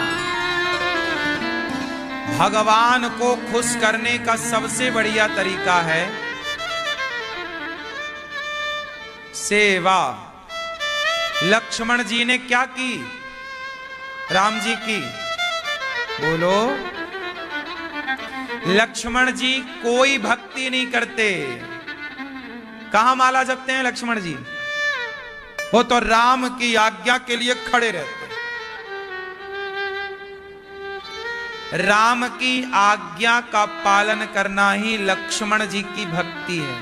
भगवान को खुश करने का सबसे बढ़िया तरीका है सेवा। लक्ष्मण जी ने क्या की राम जी की? बोलो। लक्ष्मण जी कोई भक्ति नहीं करते। कहां माला जपते हैं लक्ष्मण जी? वो तो राम की आज्ञा के लिए खड़े रहते। राम की आज्ञा का पालन करना ही लक्ष्मण जी की भक्ति है।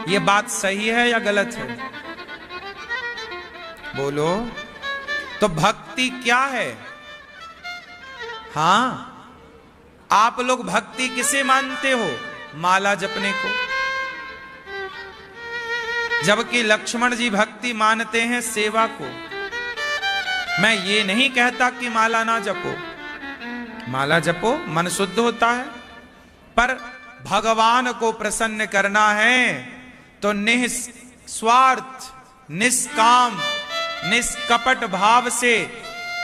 ये बात सही है या गलत है? बोलो। तो भक्ति क्या है? हां, आप लोग भक्ति किसे मानते हो? माला जपने को। जबकि लक्ष्मण जी भक्ति मानते हैं सेवा को। मैं ये नहीं कहता कि माला ना जपो, माला जपो, मन शुद्ध होता है। पर भगवान को प्रसन्न करना है तो निस्वार्थ, निष्काम, निष्कपट भाव से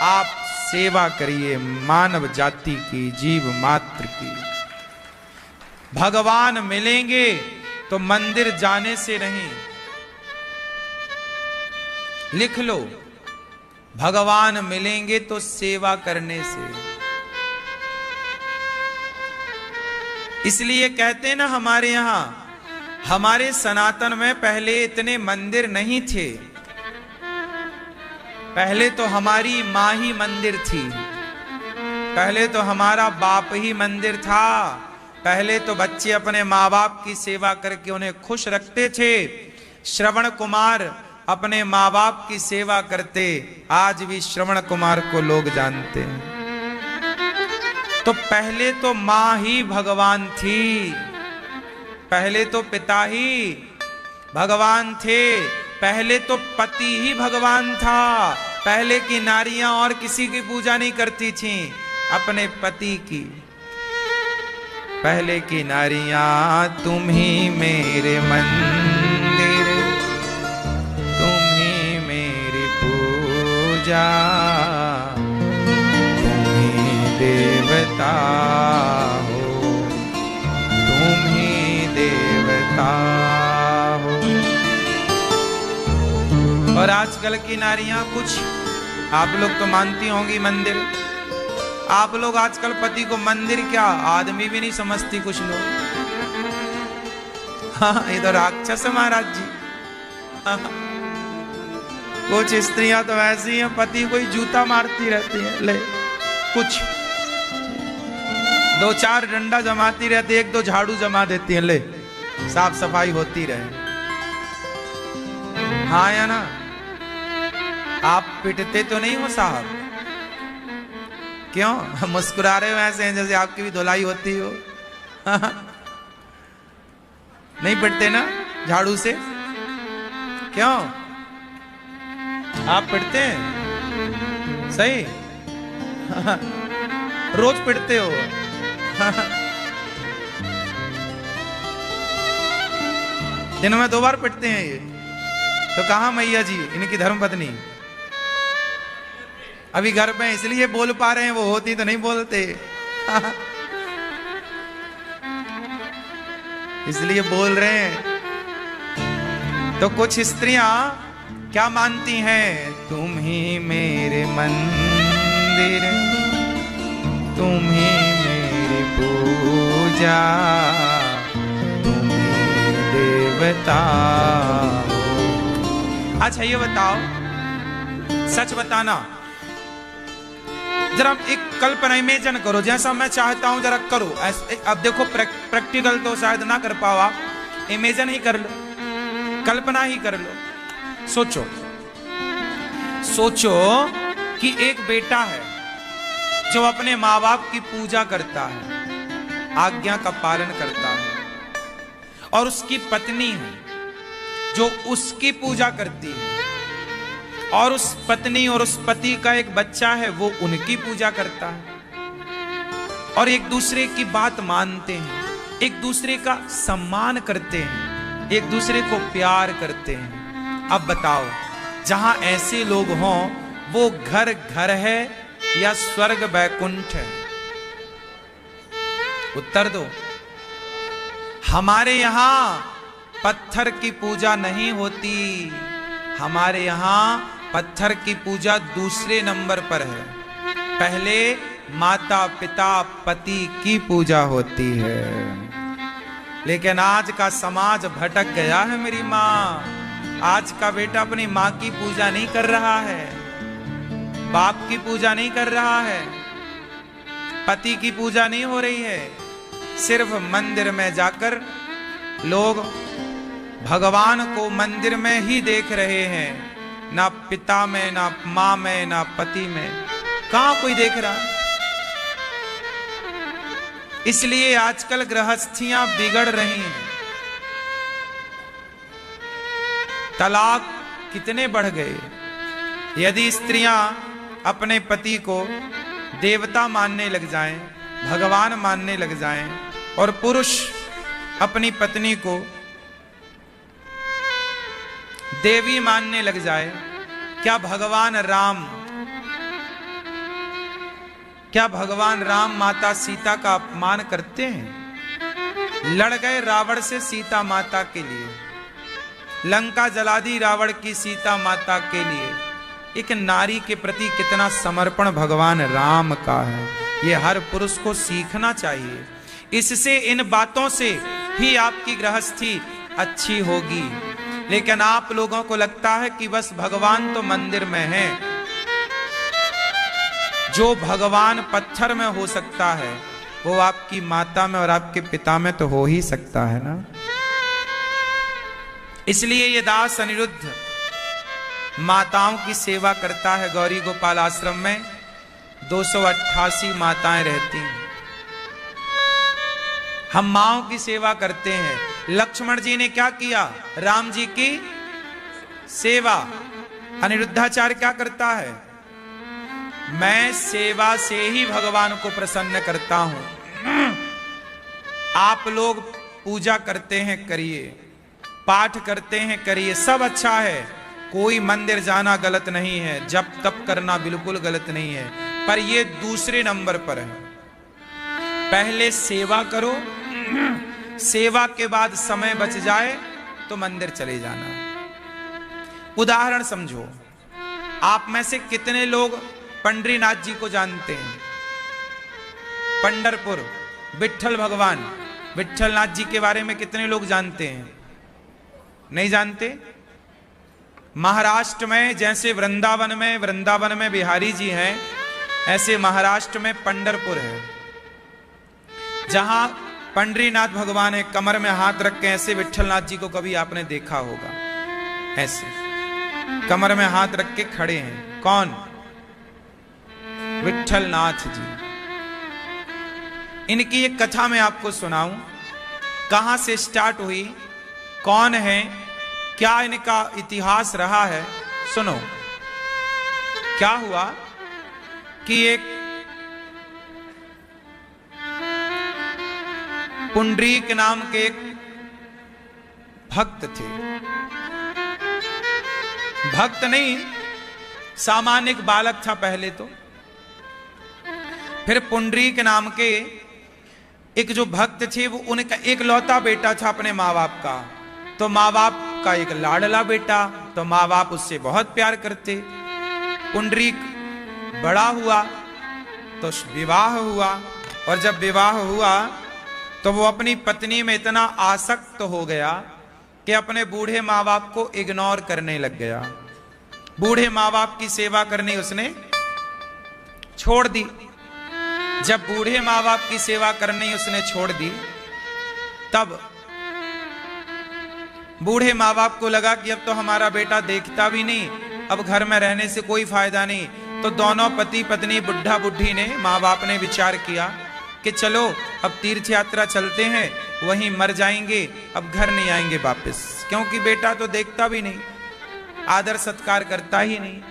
आप सेवा करिए मानव जाति की, जीव मात्र की। भगवान मिलेंगे तो मंदिर जाने से नहीं। लिख लो, भगवान मिलेंगे तो सेवा करने से। इसलिए कहते हैं ना, हमारे यहां, हमारे सनातन में पहले इतने मंदिर नहीं थे। पहले तो हमारी मां ही मंदिर थी। पहले तो हमारा बाप ही मंदिर था। पहले तो बच्चे अपने माँ बाप की सेवा करके उन्हें खुश रखते थे। श्रवण कुमार अपने माँ बाप की सेवा करते। आज भी श्रवण कुमार को लोग जानते हैं। तो पहले तो मां ही भगवान थी। पहले तो पिता ही भगवान थे। पहले तो पति ही भगवान था। पहले की नारियां और किसी की पूजा नहीं करती थीं, अपने पति की। पहले की नारियां तुम ही मेरे मंदिर, तुम ही मेरी पूजा, तुम ही देवता हो, तुम ही देवता हो। और आजकल की नारियां कुछ, आप लोग तो मानती होंगी मंदिर। आप लोग आजकल पति को मंदिर क्या, आदमी भी नहीं समझती कुछ लोग। हाँ, ये तो राक्षस है महाराज जी। हाँ। कुछ स्त्रियां तो ऐसी हैं, पति कोई जूता मारती रहती हैं, ले कुछ 2-4 डंडा जमाती रहती, 1-2 झाड़ू जमा देती हैं, ले साफ सफाई होती रहे। हाँ या ना? आप पिटते तो नहीं हो साहब? क्यों मुस्कुरा रहे हो ऐसे हैं जैसे आपकी भी धुलाई होती हो? नहीं पिटते ना झाड़ू से? क्यों आप पिटते हैं? सही रोज पिटते हो। दिन में 2 बार पिटते हैं ये तो। कहां मैया जी इनकी धर्मपत्नी? अभी घर में इसलिए बोल पा रहे हैं, वो होती तो नहीं बोलते। इसलिए बोल रहे हैं। तो कुछ स्त्रियां क्या मानती हैं? तुम ही मेरे मंदिर, तुम ही मेरी पूजा, तुम ही देवता। अच्छा ये बताओ, सच बताना जरा, एक कल्पना इमेजिन करो, जैसा मैं चाहता हूं जरा करो। अब देखो प्रैक्टिकल तो शायद ना कर पाओ आप, इमेजिन ही कर लो, कल्पना ही कर लो। सोचो सोचो कि एक बेटा है जो अपने माँ बाप की पूजा करता है, आज्ञा का पालन करता है, और उसकी पत्नी है जो उसकी पूजा करती है, और उस पत्नी और उस पति का एक बच्चा है वो उनकी पूजा करता है, और एक दूसरे की बात मानते हैं, एक दूसरे का सम्मान करते हैं, एक दूसरे को प्यार करते हैं। अब बताओ, जहां ऐसे लोग हों वो घर घर है या स्वर्ग वैकुंठ है? उत्तर दो। हमारे यहां पत्थर की पूजा नहीं होती, हमारे यहां पत्थर की पूजा दूसरे नंबर पर है। पहले माता पिता पति की पूजा होती है। लेकिन आज का समाज भटक गया है मेरी माँ। आज का बेटा अपनी माँ की पूजा नहीं कर रहा है, बाप की पूजा नहीं कर रहा है, पति की पूजा नहीं हो रही है। सिर्फ मंदिर में जाकर लोग भगवान को मंदिर में ही देख रहे हैं, ना पिता में, ना माँ में, ना पति में। कहां कोई देख रहा? इसलिए आजकल गृहस्थियां बिगड़ रही हैं। तलाक कितने बढ़ गए। यदि स्त्रियां अपने पति को देवता मानने लग जाएं, भगवान मानने लग जाएं, और पुरुष अपनी पत्नी को देवी मानने लग जाए, क्या भगवान राम माता सीता का अपमान करते हैं? लड़ गए रावण से सीता माता के लिए, लंका जला दी रावण की सीता माता के लिए। एक नारी के प्रति कितना समर्पण भगवान राम का है, ये हर पुरुष को सीखना चाहिए। इससे, इन बातों से ही आपकी गृहस्थी अच्छी होगी। लेकिन आप लोगों को लगता है कि बस भगवान तो मंदिर में है। जो भगवान पत्थर में हो सकता है वो आपकी माता में और आपके पिता में तो हो ही सकता है ना। इसलिए ये दास अनिरुद्ध माताओं की सेवा करता है। गौरी गोपाल आश्रम में 288 माताएं रहती हैं। हम माओं की सेवा करते हैं। लक्ष्मण जी ने क्या किया? राम जी की सेवा। अनिरुद्धाचार्य क्या करता है? मैं सेवा से ही भगवान को प्रसन्न करता हूं। आप लोग पूजा करते हैं, करिए, पाठ करते हैं, करिए, सब अच्छा है। कोई मंदिर जाना गलत नहीं है, जप तप करना बिल्कुल गलत नहीं है, पर ये दूसरे नंबर पर है। पहले सेवा करो, सेवा के बाद समय बच जाए तो मंदिर चले जाना। उदाहरण समझो, आप में से कितने लोग पंडरीनाथ जी को जानते हैं? पंढरपुर विठल भगवान, विठलनाथ जी के बारे में कितने लोग जानते हैं? नहीं जानते? महाराष्ट्र में जैसे वृंदावन में बिहारी जी हैं, ऐसे महाराष्ट्र में पंढरपुर है, जहां पंडरीनाथ भगवान है, कमर में हाथ रख के ऐसे। विट्ठलनाथ जी को कभी आपने देखा होगा, ऐसे कमर में हाथ रख के खड़े हैं। कौन? विट्ठलनाथ जी। इनकी एक कथा मैं आपको सुनाऊं, कहां से स्टार्ट हुई, कौन है, क्या इनका इतिहास रहा है। सुनो, क्या हुआ कि एक पुंडरीक नाम के एक भक्त थे। भक्त नहीं, सामान्य बालक था पहले तो। फिर पुंडरीक नाम के एक जो भक्त थे, वो उनका एक लौता बेटा था अपने माँ बाप का। तो माँ बाप का एक लाडला बेटा, तो माँ बाप उससे बहुत प्यार करते। पुंडरीक बड़ा हुआ तो विवाह हुआ, और जब विवाह हुआ तो वो अपनी पत्नी में इतना आसक्त हो गया कि अपने बूढ़े माँ बाप को इग्नोर करने लग गया। बूढ़े माँ बाप की सेवा करनी उसने छोड़ दी। जब बूढ़े माँ बाप की सेवा करनी उसने छोड़ दी, तब बूढ़े माँ बाप को लगा कि अब तो हमारा बेटा देखता भी नहीं, अब घर में रहने से कोई फायदा नहीं। तो दोनों पति पत्नी, बुढ़ा बुढ़ी ने, माँ बाप ने विचार किया कि चलो अब तीर्थ यात्रा चलते हैं, वहीं मर जाएंगे, अब घर नहीं आएंगे वापस, क्योंकि बेटा तो देखता भी नहीं, आदर सत्कार करता ही नहीं।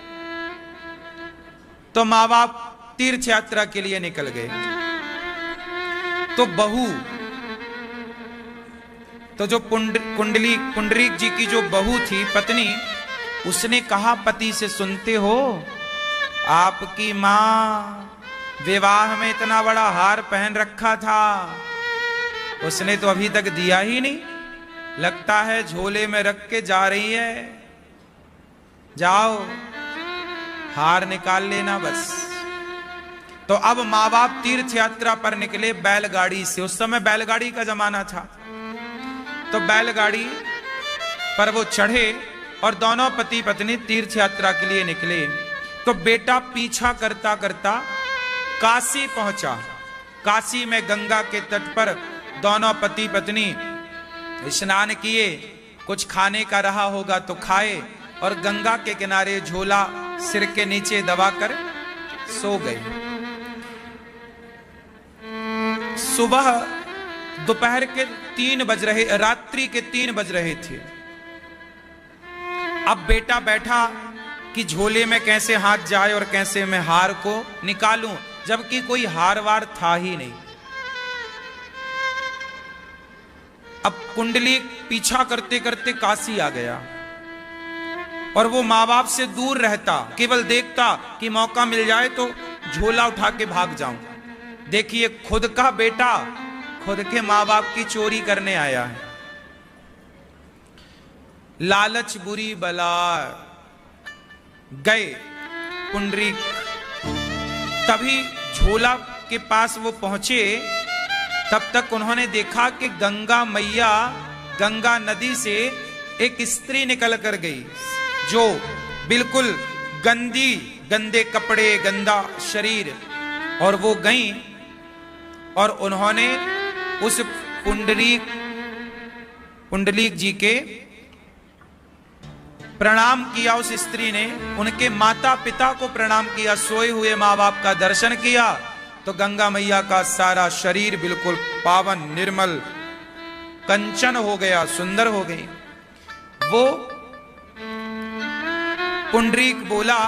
तो माँ बाप तीर्थ यात्रा के लिए निकल गए। तो बहू, तो जो पुंडरीक जी की जो बहू थी, पत्नी, उसने कहा पति से, सुनते हो, आपकी मां विवाह में इतना बड़ा हार पहन रखा था, उसने तो अभी तक दिया ही नहीं, लगता है झोले में रख के जा रही है, जाओ हार निकाल लेना बस। तो अब माँ बाप तीर्थ यात्रा पर निकले बैलगाड़ी से। उस समय बैलगाड़ी का जमाना था। तो बैलगाड़ी पर वो चढ़े और दोनों पति पत्नी तीर्थ यात्रा के लिए निकले। तो बेटा पीछा करता करता काशी पहुंचा। काशी में गंगा के तट पर दोनों पति पत्नी स्नान किए, कुछ खाने का रहा होगा तो खाए, और गंगा के किनारे झोला सिर के नीचे दबाकर सो गए। सुबह दोपहर के 3 बज रहे, रात्रि के 3 बज रहे थे। अब बेटा बैठा कि झोले में कैसे हाथ जाए और कैसे मैं हार को निकालूं, जबकि कोई हार वार था ही नहीं। अब कुंडली पीछा करते करते काशी आ गया, और वो माँ बाप से दूर रहता, केवल देखता कि मौका मिल जाए तो झोला उठा के भाग जाऊं। देखिए, खुद का बेटा खुद के माँ बाप की चोरी करने आया है। लालच बुरी बला। गए पुंडरीक, तभी झोला के पास वो पहुंचे, तब तक उन्होंने देखा कि गंगा मैया, गंगा नदी से एक स्त्री निकल कर गई, जो बिल्कुल गंदी, गंदे कपड़े, गंदा शरीर, और वो गई और उन्होंने उस पुंडरीक जी के प्रणाम किया। उस स्त्री ने उनके माता पिता को प्रणाम किया, सोए हुए माँ बाप का दर्शन किया। तो गंगा मैया का सारा शरीर बिल्कुल पावन, निर्मल, कंचन हो गया, सुंदर हो गई। वो पुंडरीक बोला,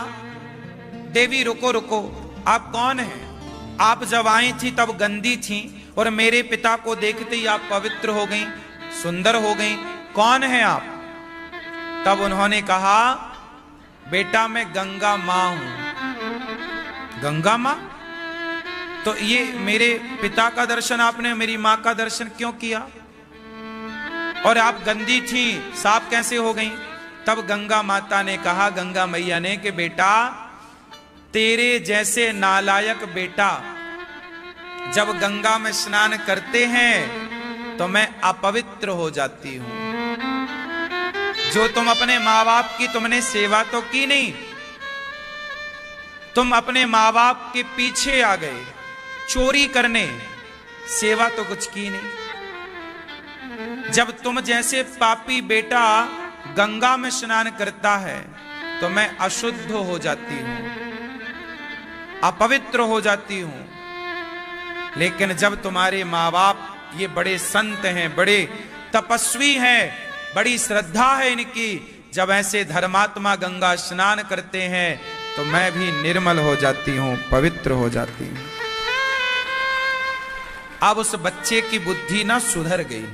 देवी रुको रुको, आप कौन हैं? आप जब आई थी तब गंदी थी, और मेरे पिता को देखते ही आप पवित्र हो गई, सुंदर हो गई, कौन है आप? तब उन्होंने कहा, बेटा मैं गंगा मां हूं। गंगा मां? तो ये मेरे पिता का दर्शन आपने मेरी मां का दर्शन क्यों किया? और आप गंदी थी, साफ कैसे हो गई? तब गंगा माता ने कहा, गंगा मैया ने, कि बेटा तेरे जैसे नालायक बेटा जब गंगा में स्नान करते हैं तो मैं अपवित्र हो जाती हूं। जो तुम अपने माँ बाप की तुमने सेवा तो की नहीं, तुम अपने माँ बाप के पीछे आ गए चोरी करने, सेवा तो कुछ की नहीं। जब तुम जैसे पापी बेटा गंगा में स्नान करता है तो मैं अशुद्ध हो जाती हूं, अपवित्र हो जाती हूं। लेकिन जब तुम्हारे माँ बाप ये बड़े संत हैं, बड़े तपस्वी हैं, बड़ी श्रद्धा है इनकी, जब ऐसे धर्मात्मा गंगा स्नान करते हैं तो मैं भी निर्मल हो जाती हूं, पवित्र हो जाती हूं। अब उस बच्चे की बुद्धि ना सुधर गई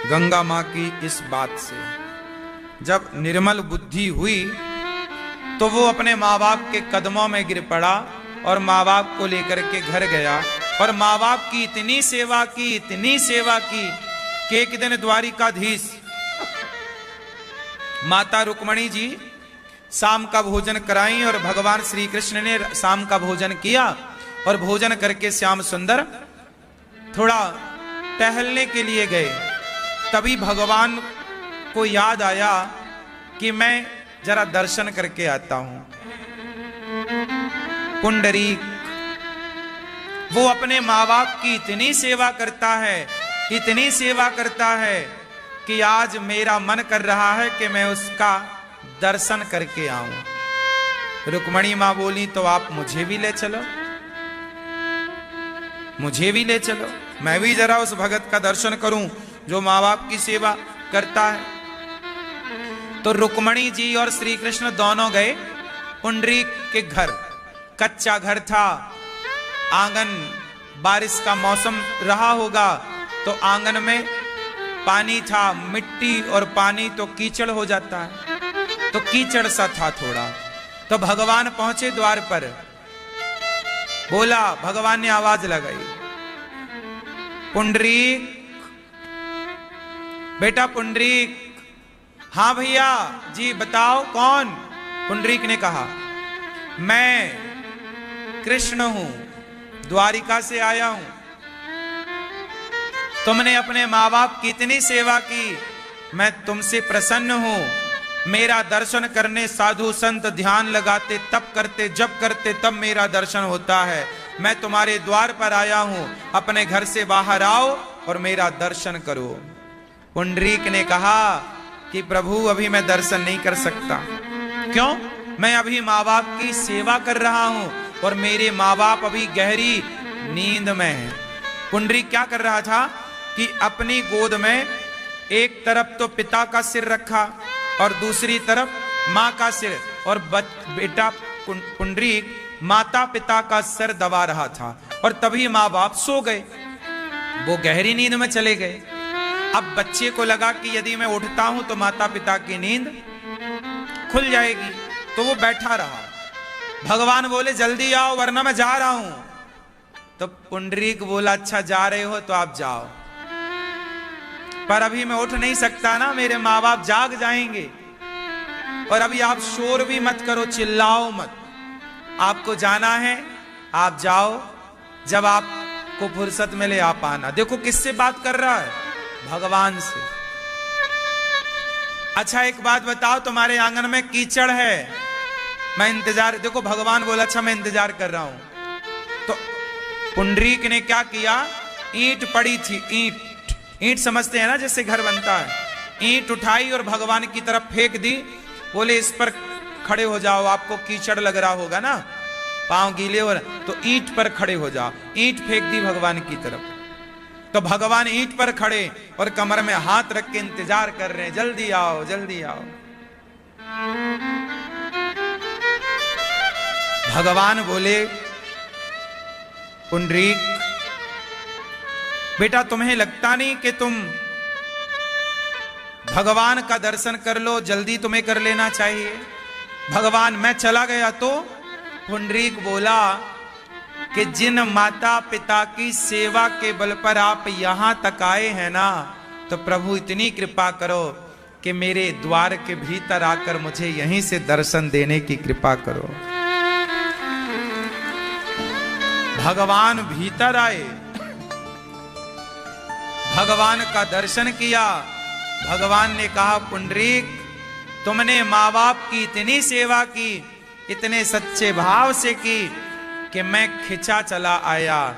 गंगा मां की इस बात से। जब निर्मल बुद्धि हुई तो वो अपने माँ बाप के कदमों में गिर पड़ा और माँ बाप को लेकर के घर गया और माँ बाप की इतनी सेवा की, इतनी सेवा की कि एक दिन द्वारिकाधीश माता रुक्मणी जी शाम का भोजन कराई और भगवान श्री कृष्ण ने शाम का भोजन किया और भोजन करके श्याम सुंदर थोड़ा टहलने के लिए गए। तभी भगवान को याद आया कि मैं जरा दर्शन करके आता हूं। पुंडरीक वो अपने माँ बाप की इतनी सेवा करता है, इतनी सेवा करता है कि आज मेरा मन कर रहा है कि मैं उसका दर्शन करके आऊं। रुक्मणी मां बोली तो आप मुझे भी ले चलो, मुझे भी ले चलो, मैं भी जरा उस भगत का दर्शन करूं जो माँ बाप की सेवा करता है। तो रुक्मणी जी और श्री कृष्ण दोनों गए पुंडरीक के घर। कच्चा घर था, आंगन, बारिश का मौसम रहा होगा तो आंगन में पानी था, मिट्टी और पानी तो कीचड़ हो जाता है, तो कीचड़ सा था थोड़ा। तो भगवान पहुंचे द्वार पर, बोला, भगवान ने आवाज लगाई, पुंडरीक, बेटा पुंडरीक। हाँ भैया जी बताओ कौन? पुंडरीक ने कहा, मैं कृष्ण हूं, द्वारिका से आया हूं। तुमने अपने माँ बाप की इतनी सेवा की, मैं तुमसे प्रसन्न हूं। मेरा दर्शन करने साधु संत ध्यान लगाते, तप करते, जप करते, तब मेरा दर्शन होता है। मैं तुम्हारे द्वार पर आया हूं, अपने घर से बाहर आओ और मेरा दर्शन करो। पुंडरीक ने कहा कि प्रभु अभी मैं दर्शन नहीं कर सकता। क्यों? मैं अभी माँ बाप की सेवा कर रहा हूं और मेरे माँ बाप अभी गहरी नींद में हैं। पुंडरीक क्या कर रहा था कि अपनी गोद में एक तरफ तो पिता का सिर रखा और दूसरी तरफ माँ का सिर, और बेटा पुंडरीक माता पिता का सर दबा रहा था। और तभी माँ बाप सो गए, वो गहरी नींद में चले गए। अब बच्चे को लगा कि यदि मैं उठता हूं तो माता पिता की नींद खुल जाएगी, तो वो बैठा रहा। भगवान बोले जल्दी आओ वरना मैं जा रहा हूं। तो पुंडरीक बोला, अच्छा जा रहे हो तो आप जाओ, पर अभी मैं उठ नहीं सकता ना, मेरे माँ बाप जाग जाएंगे। और अभी आप शोर भी मत करो, चिल्लाओ मत, आपको जाना है आप जाओ, जब आपको फुर्सत मिले आप आना। देखो किससे बात कर रहा है? भगवान से। अच्छा एक बात बताओ, तुम्हारे आंगन में कीचड़ है, मैं इंतजार, देखो भगवान बोला अच्छा मैं इंतजार कर रहा हूं। तो पुंडरीक ने क्या किया, ईंट पड़ी थी, ईंट समझते हैं ना जैसे घर बनता है, ईंट उठाई और भगवान की तरफ फेंक दी। बोले इस पर खड़े हो जाओ, आपको कीचड़ लग रहा होगा ना, पांव गीले हो रहे, तो ईंट पर खड़े हो जाओ। ईंट फेंक दी भगवान की तरफ। तो भगवान ईंट पर खड़े और कमर में हाथ रख के इंतजार कर रहे हैं, जल्दी आओ जल्दी आओ। भगवान बोले, पुंडरीक बेटा तुम्हें लगता नहीं कि तुम भगवान का दर्शन कर लो, जल्दी तुम्हें कर लेना चाहिए। भगवान मैं चला गया तो? पुंडरीक बोला कि जिन माता पिता की सेवा के बल पर आप यहां तक आए हैं ना, तो प्रभु इतनी कृपा करो कि मेरे द्वार के भीतर आकर मुझे यहीं से दर्शन देने की कृपा करो। भगवान भीतर आए, भगवान का दर्शन किया। भगवान ने कहा पुंडरीक तुमने माँ बाप की इतनी सेवा की, इतने सच्चे भाव से की कि मैं खिंचा चला आया।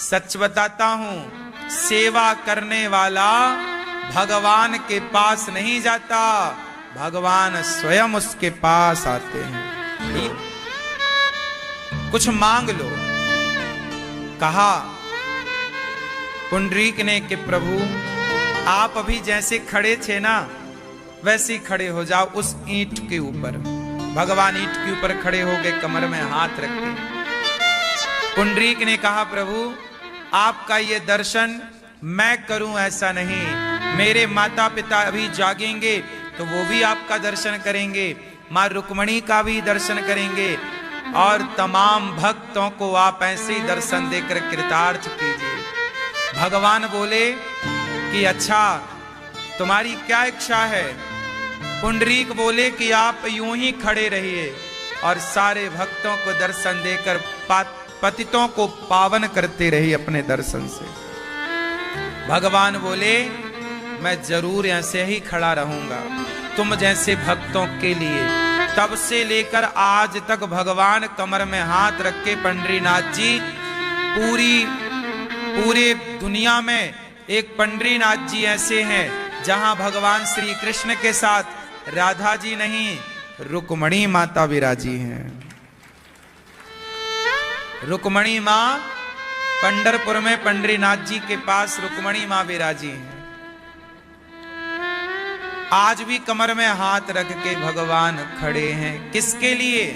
सच बताता हूं, सेवा करने वाला भगवान के पास नहीं जाता, भगवान स्वयं उसके पास आते हैं। कुछ मांग लो, कहा पुंडरीक ने कि प्रभु आप अभी जैसे खड़े थे ना, वैसे ही खड़े हो जाओ उस ईंट के ऊपर। भगवान ईंट के ऊपर खड़े हो गए, कमर में हाथ रख के। पुंडरीक ने कहा प्रभु आपका ये दर्शन मैं करूं ऐसा नहीं, मेरे माता पिता अभी जागेंगे तो वो भी आपका दर्शन करेंगे, मां रुक्मणी का भी दर्शन करेंगे, और तमाम भक्तों को आप ऐसे ही दर्शन देकर कृतार्थ कीजिए। भगवान बोले कि अच्छा तुम्हारी क्या इच्छा है? पुंडरीक बोले कि आप यूं ही खड़े रहिए और सारे भक्तों को दर्शन देकर पतितों को पावन करते रहिए अपने दर्शन से। भगवान बोले मैं जरूर ऐसे ही खड़ा रहूंगा तुम जैसे भक्तों के लिए। तब से लेकर आज तक भगवान कमर में हाथ रख के, पंडरीनाथ जी पूरे दुनिया में एक पंडरीनाथ जी ऐसे हैं जहां भगवान श्री कृष्ण के साथ राधा जी नहीं, रुक्मणी माता विराजी हैं। रुक्मणी मां पंढरपुर में पंडरीनाथ जी के पास रुक्मणी मां विराजी हैं। आज भी कमर में हाथ रख के भगवान खड़े हैं। किसके लिए?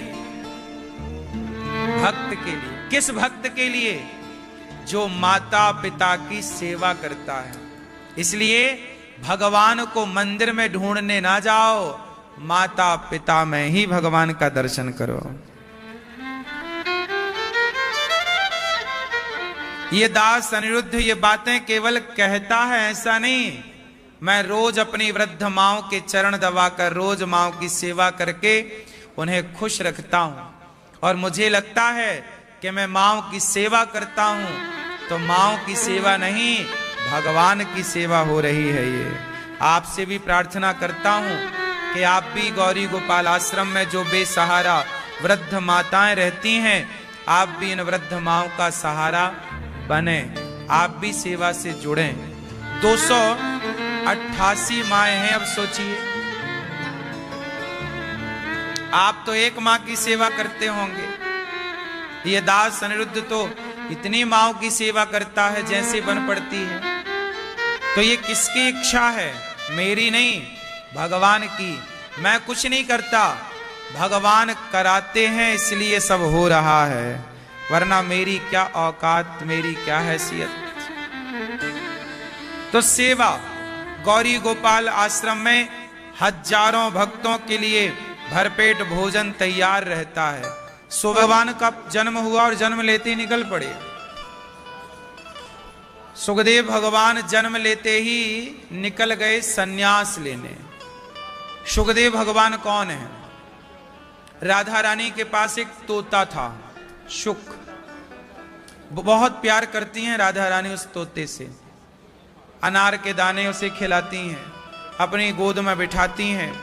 भक्त के लिए। किस भक्त के लिए? जो माता पिता की सेवा करता है। इसलिए भगवान को मंदिर में ढूंढने ना जाओ, माता पिता में ही भगवान का दर्शन करो। ये दास अनिरुद्ध ये बातें केवल कहता है ऐसा नहीं, मैं रोज अपनी वृद्ध माओं के चरण दबाकर, रोज माओं की सेवा करके उन्हें खुश रखता हूं। और मुझे लगता है कि मैं माओं की सेवा करता हूं तो माओं की सेवा नहीं, भगवान की सेवा हो रही है। ये आपसे भी प्रार्थना करता हूं कि आप भी गौरी गोपाल आश्रम में जो बेसहारा वृद्ध माताएं रहती हैं, आप भी इन वृद्ध माओं का सहारा बने, आप भी सेवा से जुड़ें। 288 माएं हैं। अब सोचिए, आप तो एक मां की सेवा करते होंगे, ये दास अनिरुद्ध तो इतनी माओं की सेवा करता है जैसे बन पड़ती है। तो ये किसकी इच्छा है? मेरी नहीं, भगवान की। मैं कुछ नहीं करता, भगवान कराते हैं, इसलिए सब हो रहा है, वरना मेरी क्या औकात, मेरी क्या हैसियत। तो सेवा, गौरी गोपाल आश्रम में हजारों भक्तों के लिए भरपेट भोजन तैयार रहता है। सो भगवान का जन्म हुआ और जन्म लेते ही निकल पड़े। सुखदेव भगवान जन्म लेते ही निकल गए सन्यास लेने। सुखदेव भगवान कौन है? राधा रानी के पास एक तोता था, शुक। बहुत प्यार करती हैं राधा रानी उस तोते से। अनार के दाने उसे खिलाती हैं, अपनी गोद में बिठाती हैं।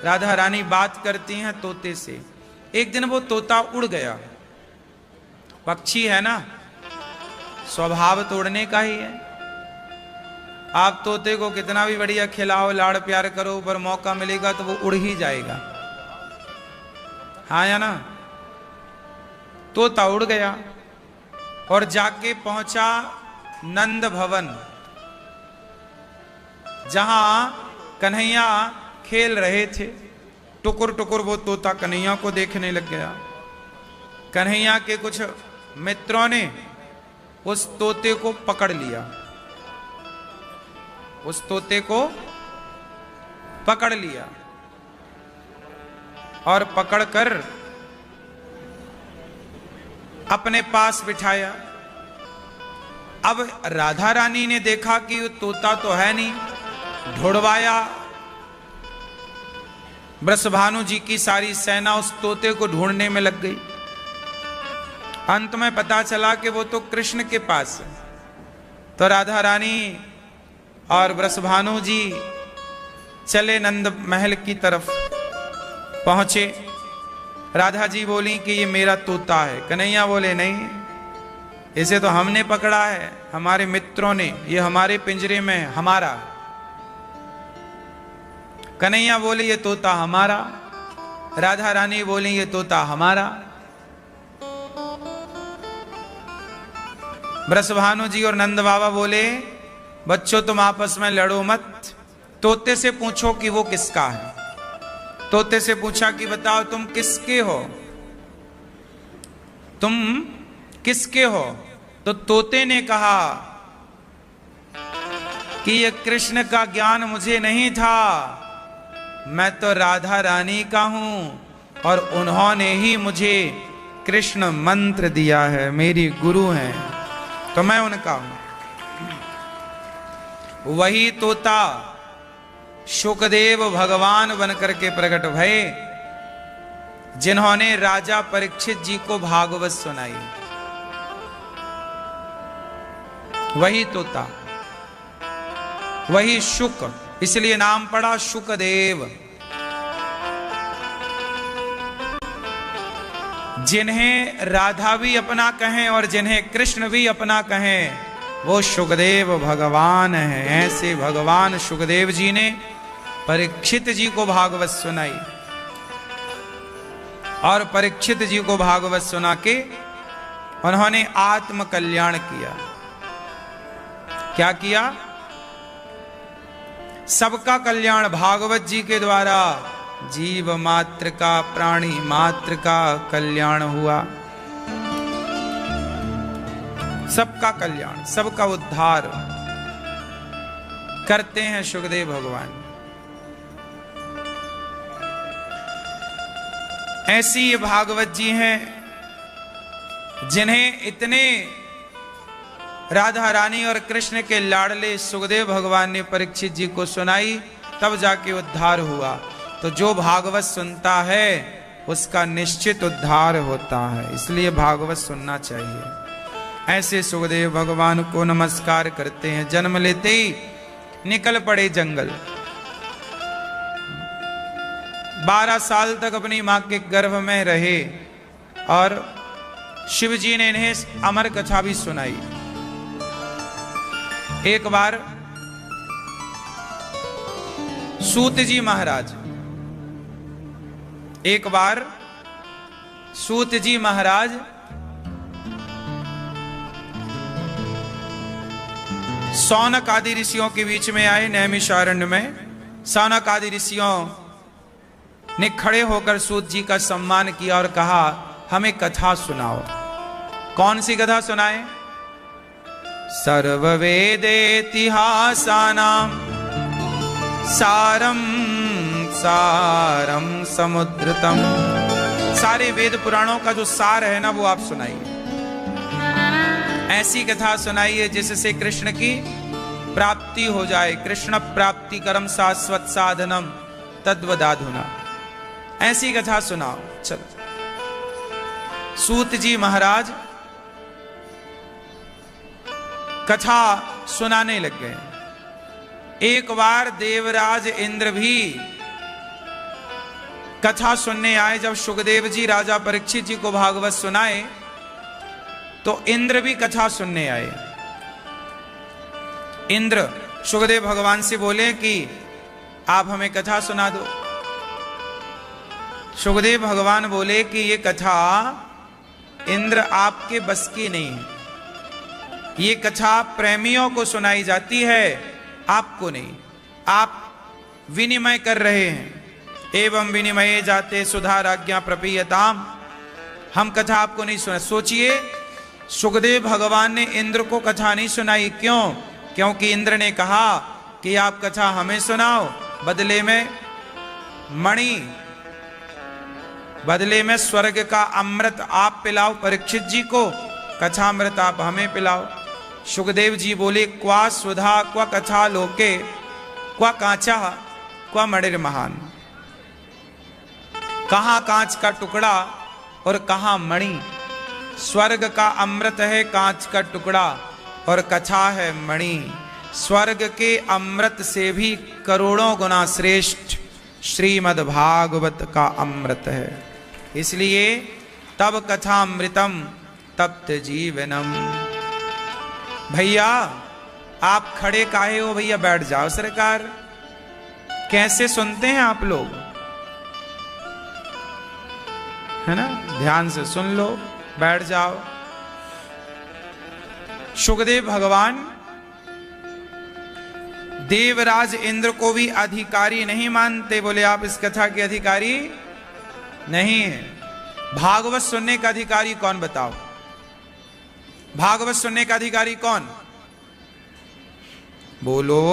राधा रानी बात करती हैं तोते से। एक दिन वो तोता उड़ गया। पक्षी है ना, स्वभाव तोड़ने का ही है। आप तोते को कितना भी बढ़िया खिलाओ, लाड़ प्यार करो, पर मौका मिलेगा तो वो उड़ ही जाएगा। हाँ या ना? तोता उड़ गया और जाके पहुंचा नंद भवन, जहां कन्हैया खेल रहे थे। टुकुर टुकुर वो तोता कन्हैया को देखने लग गया। कन्हैया के कुछ मित्रों ने उस तोते को पकड़ लिया। उस तोते को पकड़ लिया और पकड़कर अपने पास बिठाया। अब राधा रानी ने देखा कि वो तोता तो है नहीं, ढूंढवाया। वृषभानु जी की सारी सेना उस तोते को ढूंढने में लग गई। अंत में पता चला कि वो तो कृष्ण के पास है। तो राधा रानी और वृषभानु जी चले नंद महल की तरफ पहुंचे। राधा जी बोली कि ये मेरा तोता है। कन्हैया बोले नहीं, इसे तो हमने पकड़ा है, हमारे मित्रों ने, ये हमारे पिंजरे में हमारा। कन्हैया बोले ये तोता हमारा। राधा रानी बोली ये तोता हमारा। ब्रजभानु जी और नंद बाबा बोले बच्चों तुम आपस में लड़ो मत, तोते से पूछो कि वो किसका है। तोते से पूछा कि बताओ तुम किसके हो, तुम किसके हो। तो तोते ने कहा कि ये कृष्ण का ज्ञान मुझे नहीं था, मैं तो राधा रानी का हूं और उन्होंने ही मुझे कृष्ण मंत्र दिया है, मेरी गुरु हैं, तो मैं उनका हूं। वही तोता शुकदेव भगवान बनकर के प्रकट भये, जिन्होंने राजा परीक्षित जी को भागवत सुनाई। वही तोता, वही शुक, इसलिए नाम पड़ा शुकदेव। जिन्हें राधा भी अपना कहें और जिन्हें कृष्ण भी अपना कहें, वो शुकदेव भगवान है। ऐसे भगवान शुकदेव जी ने परीक्षित जी को भागवत सुनाई और परीक्षित जी को भागवत सुना के उन्होंने आत्म कल्याण किया। क्या किया? सबका कल्याण भागवत जी के द्वारा जीव मात्र का, प्राणी मात्र का कल्याण हुआ। सबका कल्याण, सबका उद्धार करते हैं शुकदेव भगवान। ऐसी ये भागवत जी हैं जिन्हें इतने राधा रानी और कृष्ण के लाडले सुखदेव भगवान ने परीक्षित जी को सुनाई, तब जाके उद्धार हुआ। तो जो भागवत सुनता है उसका निश्चित उद्धार होता है, इसलिए भागवत सुनना चाहिए। ऐसे सुखदेव भगवान को नमस्कार करते हैं। जन्म लेते ही निकल पड़े जंगल, 12 साल तक अपनी मां के गर्भ में रहे और शिव जी ने इन्हें अमर कथा भी सुनाई। एक बार सूत जी महाराज, एक बार सूत जी महाराज सौनक आदि ऋषियों के बीच में आए। नैमिषारण्य में सौनक आदि ऋषियों ने खड़े होकर सूत जी का सम्मान किया और कहा हमें कथा सुनाओ। कौन सी कथा सुनाए? सर्ववेदेतिहासानां सारम सारम समुद्रतम। सारे वेद पुराणों का जो सार है ना, वो आप सुनाइए। ऐसी कथा सुनाइए जिससे कृष्ण की प्राप्ति हो जाए। कृष्ण प्राप्ति करम शाश्वत साधनम तद्वदाधुना। ऐसी कथा सुनाओ। चलो, सूत जी महाराज कथा सुनाने लग गए। एक बार देवराज इंद्र भी कथा सुनने आए। जब शुकदेव जी राजा परीक्षित जी को भागवत सुनाए तो इंद्र भी कथा सुनने आए। इंद्र शुकदेव भगवान से बोले कि आप हमें कथा सुना दो। शुकदेव भगवान बोले कि ये कथा इंद्र आपके बस की नहीं है, ये कथा प्रेमियों को सुनाई जाती है, आपको नहीं। आप विनिमय कर रहे हैं। एवं विनिमये जाते सुधा राज्ञा प्रपीयताम। हम कथा आपको नहीं सुना। सोचिए, सुखदेव भगवान ने इंद्र को कथा नहीं सुनाई। क्यों? क्योंकि इंद्र ने कहा कि आप कथा हमें सुनाओ, बदले में मणि, बदले में स्वर्ग का अमृत आप पिलाओ परीक्षित जी को, कथा अमृत आप हमें पिलाओ। सुखदेव जी बोले क्वा सुधा क्वा कथा लोके क्वा कांचा क्वा मणिर महान। कहां कांच का टुकड़ा और कहां मणि। स्वर्ग का अमृत है कांच का टुकड़ा और कथा है मणि। स्वर्ग के अमृत से भी करोड़ों गुना श्रेष्ठ श्रीमद् भागवत का अमृत है। इसलिए तब कथामृतम तप्त जीवनम। भैया आप खड़े काहे हो, भैया बैठ जाओ सरकार। कैसे सुनते हैं आप लोग, है ना? ध्यान से सुन लो, बैठ जाओ। शुकदेव भगवान देवराज इंद्र को भी अधिकारी नहीं मानते, बोले आप इस कथा के अधिकारी नहीं है। भागवत सुनने का अधिकारी कौन बताओ? भागवत सुनने का अधिकारी कौन? बोलो।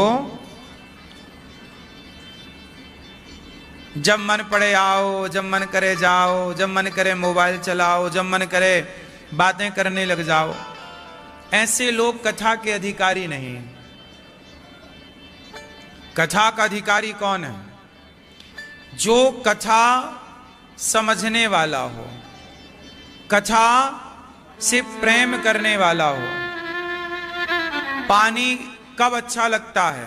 जब मन पड़े आओ, जब मन करे जाओ, जब मन करे मोबाइल चलाओ, जब मन करे बातें करने लग जाओ। ऐसे लोग कथा के अधिकारी नहीं। कथा का अधिकारी कौन है? जो कथा समझने वाला हो, कथा से प्रेम करने वाला हो। पानी कब अच्छा लगता है?